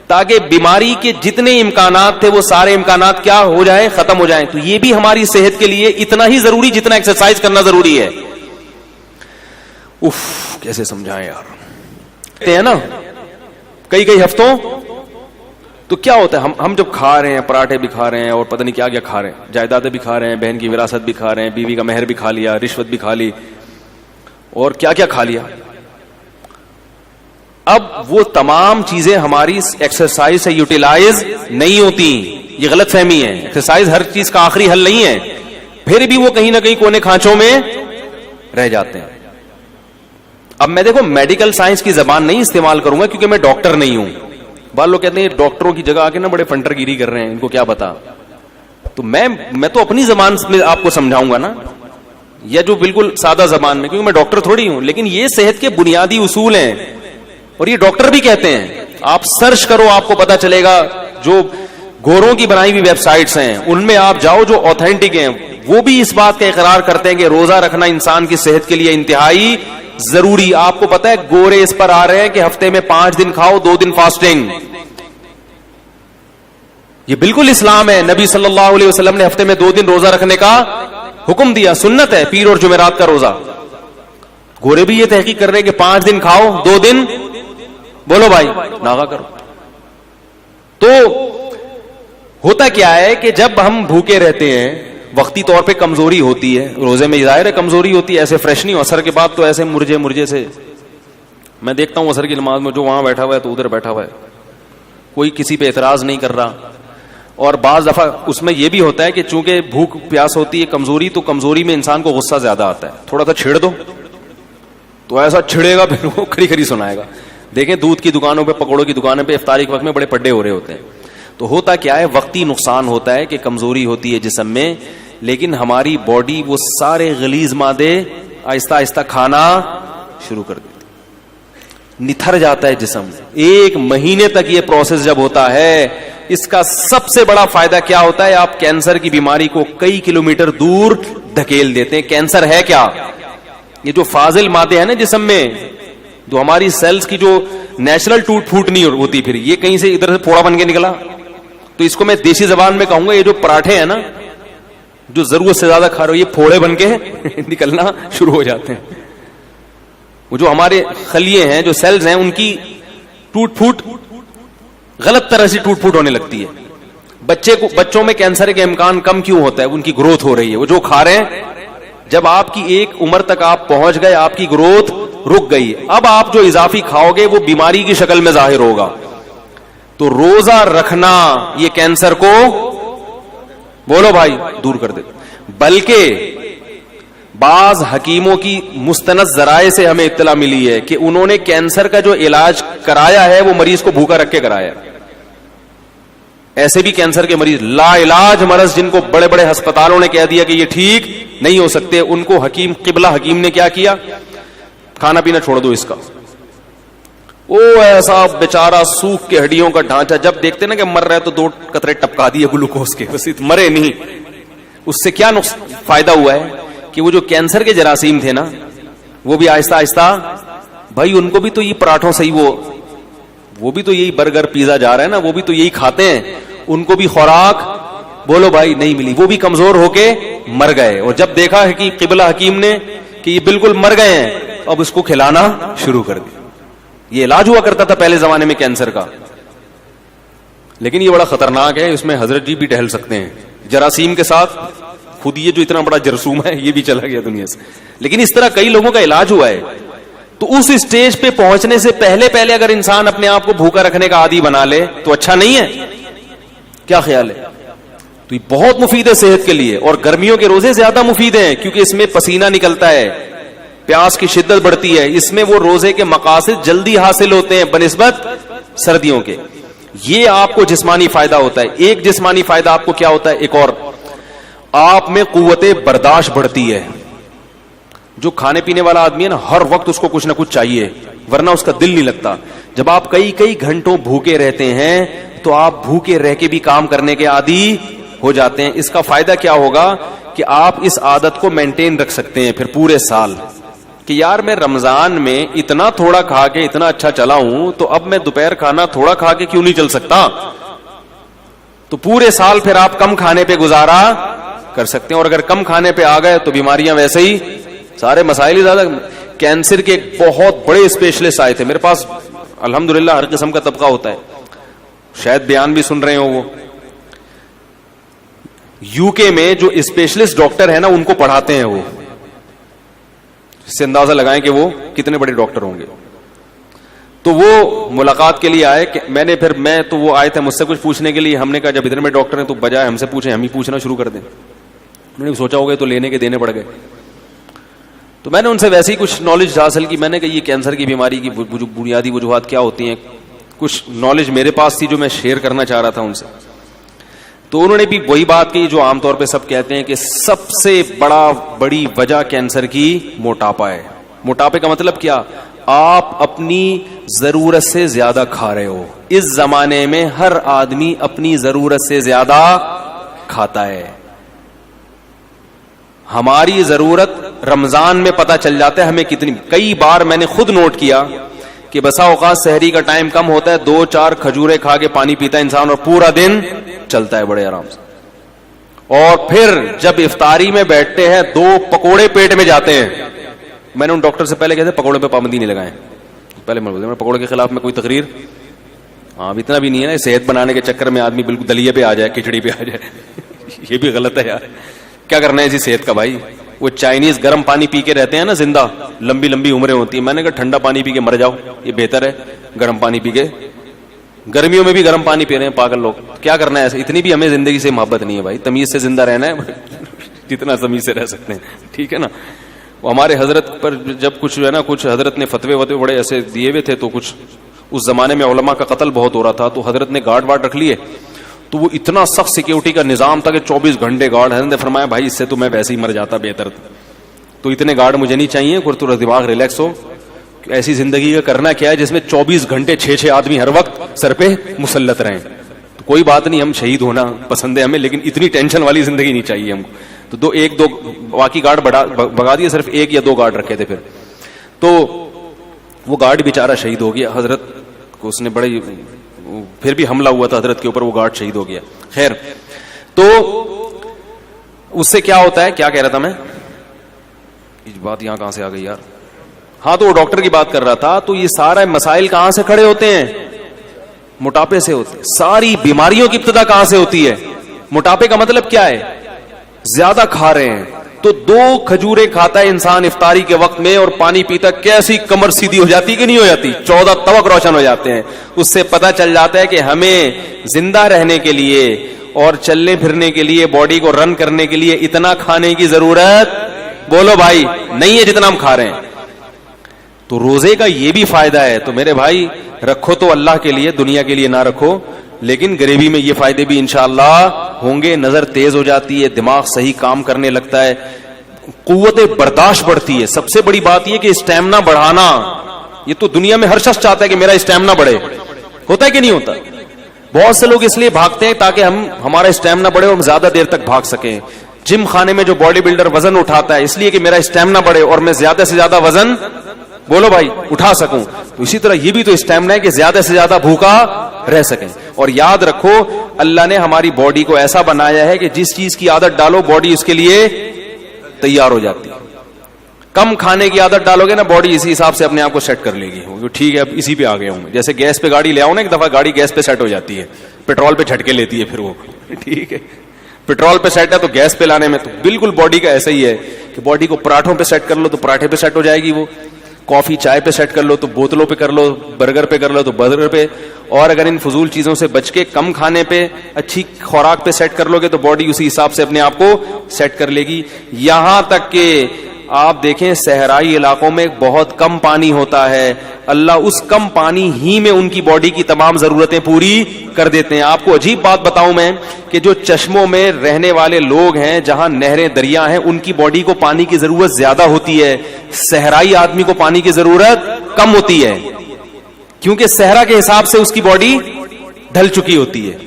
تاکہ بیماری کے جتنے امکانات تھے وہ سارے امکانات کیا ہو جائے, ختم ہو جائیں. تو یہ بھی ہماری صحت کے لیے اتنا ہی ضروری جتنا ایکسرسائز کرنا ضروری ہے. کیسے سمجھائیں یار, ہے نا کئی ہفتوں. تو کیا ہوتا ہے, ہم جب کھا رہے ہیں, پراٹھے بھی کھا رہے ہیں اور پتہ نہیں کیا کیا کھا رہے ہیں, جائیدادیں بھی کھا رہے ہیں, بہن کی وراثت بھی کھا رہے ہیں, بیوی کا مہر بھی کھا لیا, رشوت بھی کھا لی, اور کیا کیا کھا لیا. اب وہ تمام چیزیں ہماری ایکسرسائز سے یوٹیلائز نہیں ہوتی. یہ غلط فہمی ہے. ایکسرسائز ہر چیز کا آخری حل نہیں ہے, پھر بھی وہ کہیں نہ کہیں کونے کھانچوں میں رہ جاتے ہیں. اب میں دیکھو میڈیکل سائنس کی زبان نہیں استعمال کروں گا کیونکہ میں ڈاکٹر نہیں ہوں, بعض لوگ کہتے ہیں ڈاکٹروں کی جگہ آ کے نا بڑے فنٹر گیری کر رہے ہیں, ان کو کیا پتا. تو میں تو اپنی زبان میں آپ کو سمجھاؤں گا نا, یا جو بالکل سادہ زبان میں, کیونکہ میں ڈاکٹر تھوڑی ہوں, لیکن یہ صحت کے بنیادی اصول ہیں اور یہ ڈاکٹر بھی کہتے ہیں. آپ سرچ کرو, آپ کو پتا چلے گا. جو گوروں کی بنائی ہوئی ویب سائٹس ہیں ان میں آپ جاؤ جو اوتھینٹک ہیں, وہ بھی اس بات کا اقرار کرتے ہیں کہ روزہ رکھنا انسان کی صحت کے لیے انتہائی ضروری. آپ کو پتا ہے گورے اس پر آ رہے ہیں کہ ہفتے میں 5 دن کھاؤ, 2 دن فاسٹنگ. یہ بالکل اسلام ہے. نبی صلی اللہ علیہ وسلم نے ہفتے میں 2 دن روزہ رکھنے کا حکم دیا, سنت ہے پیر اور جمعرات کا روزہ. گورے بھی یہ تحقیق کر رہے ہیں کہ 5 دن کھاؤ, 2 دن بولو بھائی ناغا کرو. تو ہوتا کیا ہے کہ جب ہم بھوکے رہتے ہیں, وقتی طور پہ کمزوری ہوتی ہے, روزے میں ظاہر ہے کمزوری ہوتی ہے, ایسے فریش نہیں ہو. اثر کے بعد تو ایسے مرجے سے میں دیکھتا ہوں اثر کی نماز میں جو وہاں بیٹھا ہوا ہے تو ادھر بیٹھا ہوا ہے, کوئی کسی پہ اعتراض نہیں کر رہا. اور بعض دفعہ اس میں یہ بھی ہوتا ہے کہ چونکہ بھوک پیاس ہوتی ہے, کمزوری, تو کمزوری میں انسان کو غصہ زیادہ آتا ہے. تھوڑا سا چھیڑ دو تو ایسا چھڑے گا پھر وہ کھڑی کھڑی سنائے گا. دیکھیں دودھ کی دکانوں پہ, پکوڑوں کی دکانوں پہ افطاری کے وقت میں بڑے پڈے ہو رہے ہوتے ہیں. تو ہوتا کیا ہے, وقتی نقصان ہوتا ہے کہ کمزوری ہوتی ہے جسم میں, لیکن ہماری باڈی وہ سارے غلیظ مادے آہستہ آہستہ کھانا شروع کر دیتی, نتھر جاتا ہے جسم. 1 مہینے تک یہ پروسیس جب ہوتا ہے, اس کا سب سے بڑا فائدہ کیا ہوتا ہے, آپ کینسر کی بیماری کو کئی کلومیٹر دور دھکیل دیتے ہیں. کینسر ہے کیا, یہ جو فاضل مادے ہیں نا جسم میں, جو ہماری سیلز کی جو نیچرل ٹوٹ پھوٹ نہیں ہوتی, پھر یہ کہیں سے ادھر سے پھوڑا بن کے نکلا. تو اس کو میں دیسی زبان میں کہوں گا, یہ جو پراٹھے ہیں نا جو ضرورت سے زیادہ کھا رہے ہو, یہ پھوڑے بن کے نکلنا شروع ہو جاتے ہیں. وہ جو ہمارے خلیے ہیں, جو سیلز ہیں, ان کی ٹوٹ پھوٹ غلط طرح سے ٹوٹ پھوٹ ہونے لگتی ہے. بچوں میں کینسر کے امکان کم کیوں ہوتا ہے, ان کی گروتھ ہو رہی ہے. وہ جو کھا رہے ہیں, جب آپ کی ایک عمر تک آپ پہنچ گئے, آپ کی گروتھ رک گئی, اب آپ جو اضافی کھاؤ گے وہ بیماری کی شکل میں ظاہر ہوگا. تو روزہ رکھنا یہ کینسر کو بولو بھائی دور کر دے. بلکہ بعض حکیموں کی مستند ذرائع سے ہمیں اطلاع ملی ہے کہ انہوں نے کینسر کا جو علاج کرایا ہے وہ مریض کو بھوکا رکھ کے کرایا. ایسے بھی کینسر کے مریض لا علاج مرض, جن کو بڑے بڑے ہسپتالوں نے کہہ دیا کہ یہ ٹھیک نہیں ہو سکتے, ان کو قبلہ حکیم نے کیا کیا, کھانا پینا چھوڑ دو اس کا. او ایسا بیچارہ سوکھ کے ہڈیوں کا ڈھانچہ, جب دیکھتے نا کہ مر رہا ہے تو 2 قطرے ٹپکا دیے گلوکوز کے, بس مرے نہیں. اس سے کیا فائدہ ہوا ہے کہ وہ جو کینسر کے جراثیم تھے نا, وہ بھی آہستہ آہستہ, بھائی ان کو بھی تو یہ پراٹھوں سے ہی وہ بھی تو یہی برگر پیزا جا رہا ہے نا, وہ بھی تو یہی کھاتے ہیں, ان کو بھی خوراک بولو بھائی نہیں ملی, وہ بھی کمزور ہو کے مر گئے. اور جب دیکھا ہے کہ قبلہ حکیم نے کہ یہ بالکل مر گئے ہیں, اب اس کو کھلانا شروع کر دیا. یہ علاج ہوا کرتا تھا پہلے زمانے میں کینسر کا, لیکن یہ بڑا خطرناک ہے, اس میں حضرت جی بھی ٹہل سکتے ہیں جراثیم کے ساتھ. خود یہ جو اتنا بڑا جرثوم ہے یہ بھی چلا گیا دنیا سے, لیکن اس طرح کئی لوگوں کا علاج ہوا ہے. تو اس اسٹیج پہ پہنچنے سے پہلے اگر انسان اپنے آپ کو بھوکا رکھنے کا عادی بنا لے تو اچھا نہیں ہے, کیا خیال ہے؟ تو یہ بہت مفید ہے صحت کے لیے. اور گرمیوں کے روزے زیادہ مفید ہیں کیونکہ اس میں پسینہ نکلتا ہے, پیاس کی شدت بڑھتی ہے, اس میں وہ روزے کے مقاصد جلدی حاصل ہوتے ہیں بنسبت سردیوں کے. یہ آپ کو جسمانی فائدہ ہوتا ہے. ایک جسمانی فائدہ آپ کو کیا ہوتا ہے, ایک اور, آپ میں قوت برداشت بڑھتی ہے. جو کھانے پینے والا آدمی ہے نا, ہر وقت اس کو کچھ نہ کچھ چاہیے, ورنہ اس کا دل نہیں لگتا. جب آپ کئی گھنٹوں بھوکے رہتے ہیں تو آپ بھوکے رہ کے بھی کام کرنے کے عادی ہو جاتے ہیں. اس کا فائدہ کیا ہوگا کہ آپ اس عادت کو مینٹین رکھ سکتے ہیں پھر پورے سال, کہ یار میں رمضان میں اتنا تھوڑا کھا کے اتنا اچھا چلا ہوں, تو اب میں دوپہر کھانا تھوڑا کھا کے کیوں نہیں چل سکتا. تو پورے سال پھر آپ کم کھانے پہ گزارا کر سکتے ہیں. اور اگر کم کھانے پہ آ گئے تو بیماریاں ویسے ہی, سارے مسائل ہی زیادہ. کینسر کے بہت بڑے اسپیشلسٹ آئے تھے میرے پاس, الحمدللہ ہر قسم کا طبقہ ہوتا ہے, شاید بیان بھی سن رہے ہو. وہ یو کے میں جو اسپیشلسٹ ڈاکٹر ہیں نا, ان کو پڑھاتے ہیں وہ, اس سے اندازہ لگائیں کہ وہ کتنے بڑے ڈاکٹر ہوں گے. تو وہ ملاقات کے لیے آئے, کہ میں تو وہ آئے تھے مجھ سے کچھ پوچھنے کے لیے. ہم نے کہا جب اتنے میں ڈاکٹر ہیں تو بجائے ہم سے پوچھیں ہم ہی پوچھنا شروع کر دیں. میں نے سوچا ہوگا تو لینے کے دینے پڑ گئے. تو میں نے ان سے ویسے ہی کچھ نالج حاصل کی. میں نے کہا یہ کینسر کی بیماری کی بنیادی وجوہات کیا ہوتی ہیں, کچھ نالج میرے پاس تھی جو میں شیئر کرنا چاہ رہا تھا ان سے. تو انہوں نے بھی وہی بات کی جو عام طور پہ سب کہتے ہیں کہ سب سے بڑی وجہ کینسر کی موٹاپا ہے. موٹاپے کا مطلب کیا؟ آپ اپنی ضرورت سے زیادہ کھا رہے ہو. اس زمانے میں ہر آدمی اپنی ضرورت سے زیادہ کھاتا ہے. ہماری ضرورت رمضان میں پتہ چل جاتا ہے ہمیں کتنی. کئی بار میں نے خود نوٹ کیا کہ بسا اوقات سحری کا ٹائم کم ہوتا ہے, 2-4 کھجورے کھا کے پانی پیتا ہے انسان اور پورا دن چلتا ہے بڑے آرام سے. اور پھر جب افطاری میں بیٹھتے ہیں 2 پکوڑے پیٹ میں جاتے ہیں. میں نے ان ڈاکٹر سے پہلے کہتے پکوڑے پہ پابندی نہیں لگائیں. پہلے میں بولتا پکوڑے کے خلاف میں کوئی تقریر اب اتنا بھی نہیں ہے نا, صحت بنانے کے چکر میں آدمی بالکل دلیے پہ آ جائے, کھچڑی پہ آ جائے. یہ بھی غلط ہے یار. کیا کرنا ہے اسی صحت کا بھائی. وہ چائنیز گرم پانی پی کے رہتے ہیں نا زندہ, لمبی لمبی عمریں ہوتی ہیں. میں نے کہا ٹھنڈا پانی پی کے مر جاؤ, یہ بہتر ہے گرم پانی پی کے. گرمیوں میں بھی گرم پانی پی رہے ہیں پاگل لوگ. کیا کرنا ہے ایسے؟ اتنی بھی ہمیں زندگی سے محبت نہیں ہے بھائی. تمیز سے زندہ رہنا ہے جتنا تمیز سے رہ سکتے ہیں, ٹھیک ہے نا. وہ ہمارے حضرت پر جب کچھ ہے نا, کچھ حضرت نے فتوے وتوے بڑے ایسے دیے ہوئے تھے, تو کچھ اس زمانے میں علماء کا قتل بہت ہو رہا تھا, تو حضرت نے گارڈ وارڈ رکھ لیے. تو وہ اتنا سخت سیکیورٹی کا نظام تھا کہ 24 گھنٹے گارڈ. حضرت نے فرمایا بھائی اس سے تو میں ویسے ہی مر جاتا بہتر, تو اتنے گارڈ مجھے نہیں چاہیے. تھوڑا دماغ ریلیکس ہو. ایسی زندگی کا کرنا کیا ہے جس میں 24 گھنٹے 6 آدمی ہر وقت سر پہ مسلط رہیں. تو کوئی بات نہیں, ہم شہید ہونا پسند ہے ہمیں, لیکن اتنی ٹینشن والی زندگی نہیں چاہیے ہم کو. تو 1-2 باقی گارڈ بگا دیے, صرف 1 یا 2 گارڈ رکھے تھے. پھر تو وہ گارڈ بیچارہ شہید ہو گیا. حضرت کو اس نے بڑے, پھر بھی حملہ ہوا تھا حضرت کے اوپر, وہ گارڈ شہید ہو گیا. خیر, تو اس سے کیا ہوتا ہے, کیا کہہ رہا تھا میں, بات یہاں کہاں سے آ گئی یار. ہاں, تو وہ ڈاکٹر کی بات کر رہا تھا. تو یہ سارے مسائل کہاں سے کھڑے ہوتے ہیں؟ موٹاپے سے ہوتے ہیں. ساری بیماریوں کی ابتدا کہاں سے ہوتی ہے؟ موٹاپے کا مطلب کیا ہے؟ زیادہ کھا رہے ہیں. تو 2 کھجورے کھاتا ہے انسان افطاری کے وقت میں اور پانی پیتا, کیسی کمر سیدھی ہو جاتی کہ نہیں ہو جاتی؟ 14 طبق روشن ہو جاتے ہیں. اس سے پتہ چل جاتا ہے کہ ہمیں زندہ رہنے کے لیے اور چلنے پھرنے کے لیے, باڈی کو رن کرنے کے لیے اتنا کھانے کی ضرورت, بولو بھائی, نہیں ہے جتنا ہم کھا رہے ہیں. تو روزے کا یہ بھی فائدہ ہے. تو میرے بھائی رکھو تو اللہ کے لیے, دنیا کے لیے نہ رکھو, لیکن غریبی میں یہ فائدے بھی انشاءاللہ ہوں گے. نظر تیز ہو جاتی ہے, دماغ صحیح کام کرنے لگتا ہے, قوت برداشت بڑھتی ہے. سب سے بڑی بات یہ کہ اسٹیمنا بڑھانا, یہ تو دنیا میں ہر شخص چاہتا ہے کہ میرا اسٹیمنا بڑھے. ہوتا ہے کہ نہیں ہوتا؟ بہت سے لوگ اس لیے بھاگتے ہیں تاکہ ہمارا اسٹیمنا بڑھے اور ہم زیادہ دیر تک بھاگ سکیں. جم خانے میں جو باڈی بلڈر وزن اٹھاتا ہے اس لیے کہ میرا اسٹیمنا بڑھے اور میں زیادہ سے زیادہ وزن, بولو بھائی, اٹھا سکوں. تو اسی طرح یہ بھی تو اسٹیمنا ہے کہ زیادہ سے زیادہ بھوکا رہ سکیں. اور یاد رکھو اللہ نے ہماری باڈی کو ایسا بنایا ہے کہ جس چیز کی عادت ڈالو باڈی اس کے لیے تیار ہو جاتی ہے. کم کھانے کی عادت ڈالو گے نا, باڈی اسی حساب سے اپنے آپ کو سیٹ کر لے گی. ٹھیک ہے اب اسی پہ آ گیا ہوں. جیسے گیس پہ گاڑی لے آؤ نا, ایک دفعہ گاڑی گیس پہ سیٹ ہو جاتی ہے, پیٹرول پہ جھٹکے لیتی ہے پھر وہ, ٹھیک ہے. پیٹرول پہ سیٹ ہے تو گیس پہ لانے میں, تو بالکل باڈی کا ایسا ہی ہے کہ باڈی کو پراٹھوں پہ سیٹ کر لو تو پراٹھے پہ سیٹ ہو جائے گی, وہ کافی چائے پہ سیٹ کر لو تو بوتلوں پہ کر لو, برگر پہ کر لو تو برگر پہ. اور اگر ان فضول چیزوں سے بچ کے کم کھانے پہ, اچھی خوراک پہ سیٹ کر لو گے تو باڈی اسی حساب سے اپنے آپ کو سیٹ کر لے گی. یہاں تک کہ آپ دیکھیں صحرائی علاقوں میں بہت کم پانی ہوتا ہے, اللہ اس کم پانی ہی میں ان کی باڈی کی تمام ضرورتیں پوری کر دیتے ہیں. آپ کو عجیب بات بتاؤں میں کہ جو چشموں میں رہنے والے لوگ ہیں, جہاں نہریں دریا ہیں, ان کی باڈی کو پانی کی ضرورت زیادہ ہوتی ہے, صحرائی آدمی کو پانی کی ضرورت کم ہوتی ہے, کیونکہ صحرا کے حساب سے اس کی باڈی ڈھل چکی ہوتی ہے.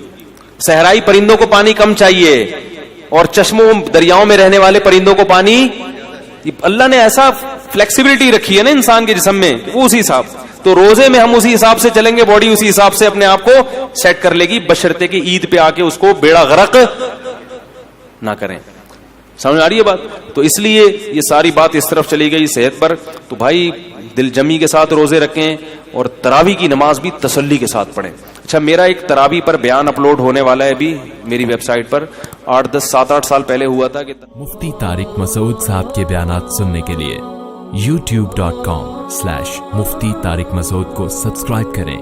صحرائی پرندوں کو پانی کم چاہیے اور چشموں دریاؤں میں رہنے والے پرندوں کو پانی, اللہ نے ایسا فلیکسیبلٹی رکھی ہے نا انسان کے جسم میں, وہ اسی حساب. تو روزے میں ہم اسی حساب سے چلیں گے, باڈی اسی حساب سے اپنے آپ کو سیٹ کر لے گی, بشرطے کہ عید پہ آ کے اس کو بیڑا غرق نہ کریں. سمجھ آ رہی ہے بات؟ تو اس لیے یہ ساری بات اس طرف چلی گئی صحت پر. تو بھائی دل جمی کے ساتھ روزے رکھیں اور تراویح کی نماز بھی تسلی کے ساتھ پڑھیں. اچھا, میرا ایک تراویح پر بیان اپلوڈ ہونے والا ہے ابھی میری ویب سائٹ پر. 7-8 سال پہلے ہوا تھا کہ مفتی طارق مسعود صاحب کے بیانات سننے کے لیے youtube.com/مفتی طارق مسعود کو سبسکرائب کریں.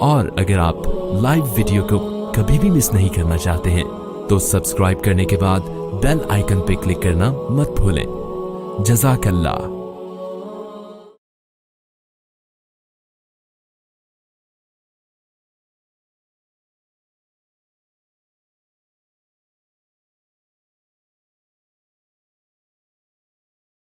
اور اگر آپ لائیو ویڈیو کو کبھی بھی مس نہیں کرنا چاہتے ہیں تو سبسکرائب کرنے کے بعد بیل آئیکن پہ کلک کرنا مت بھولیں. جزاک اللہ.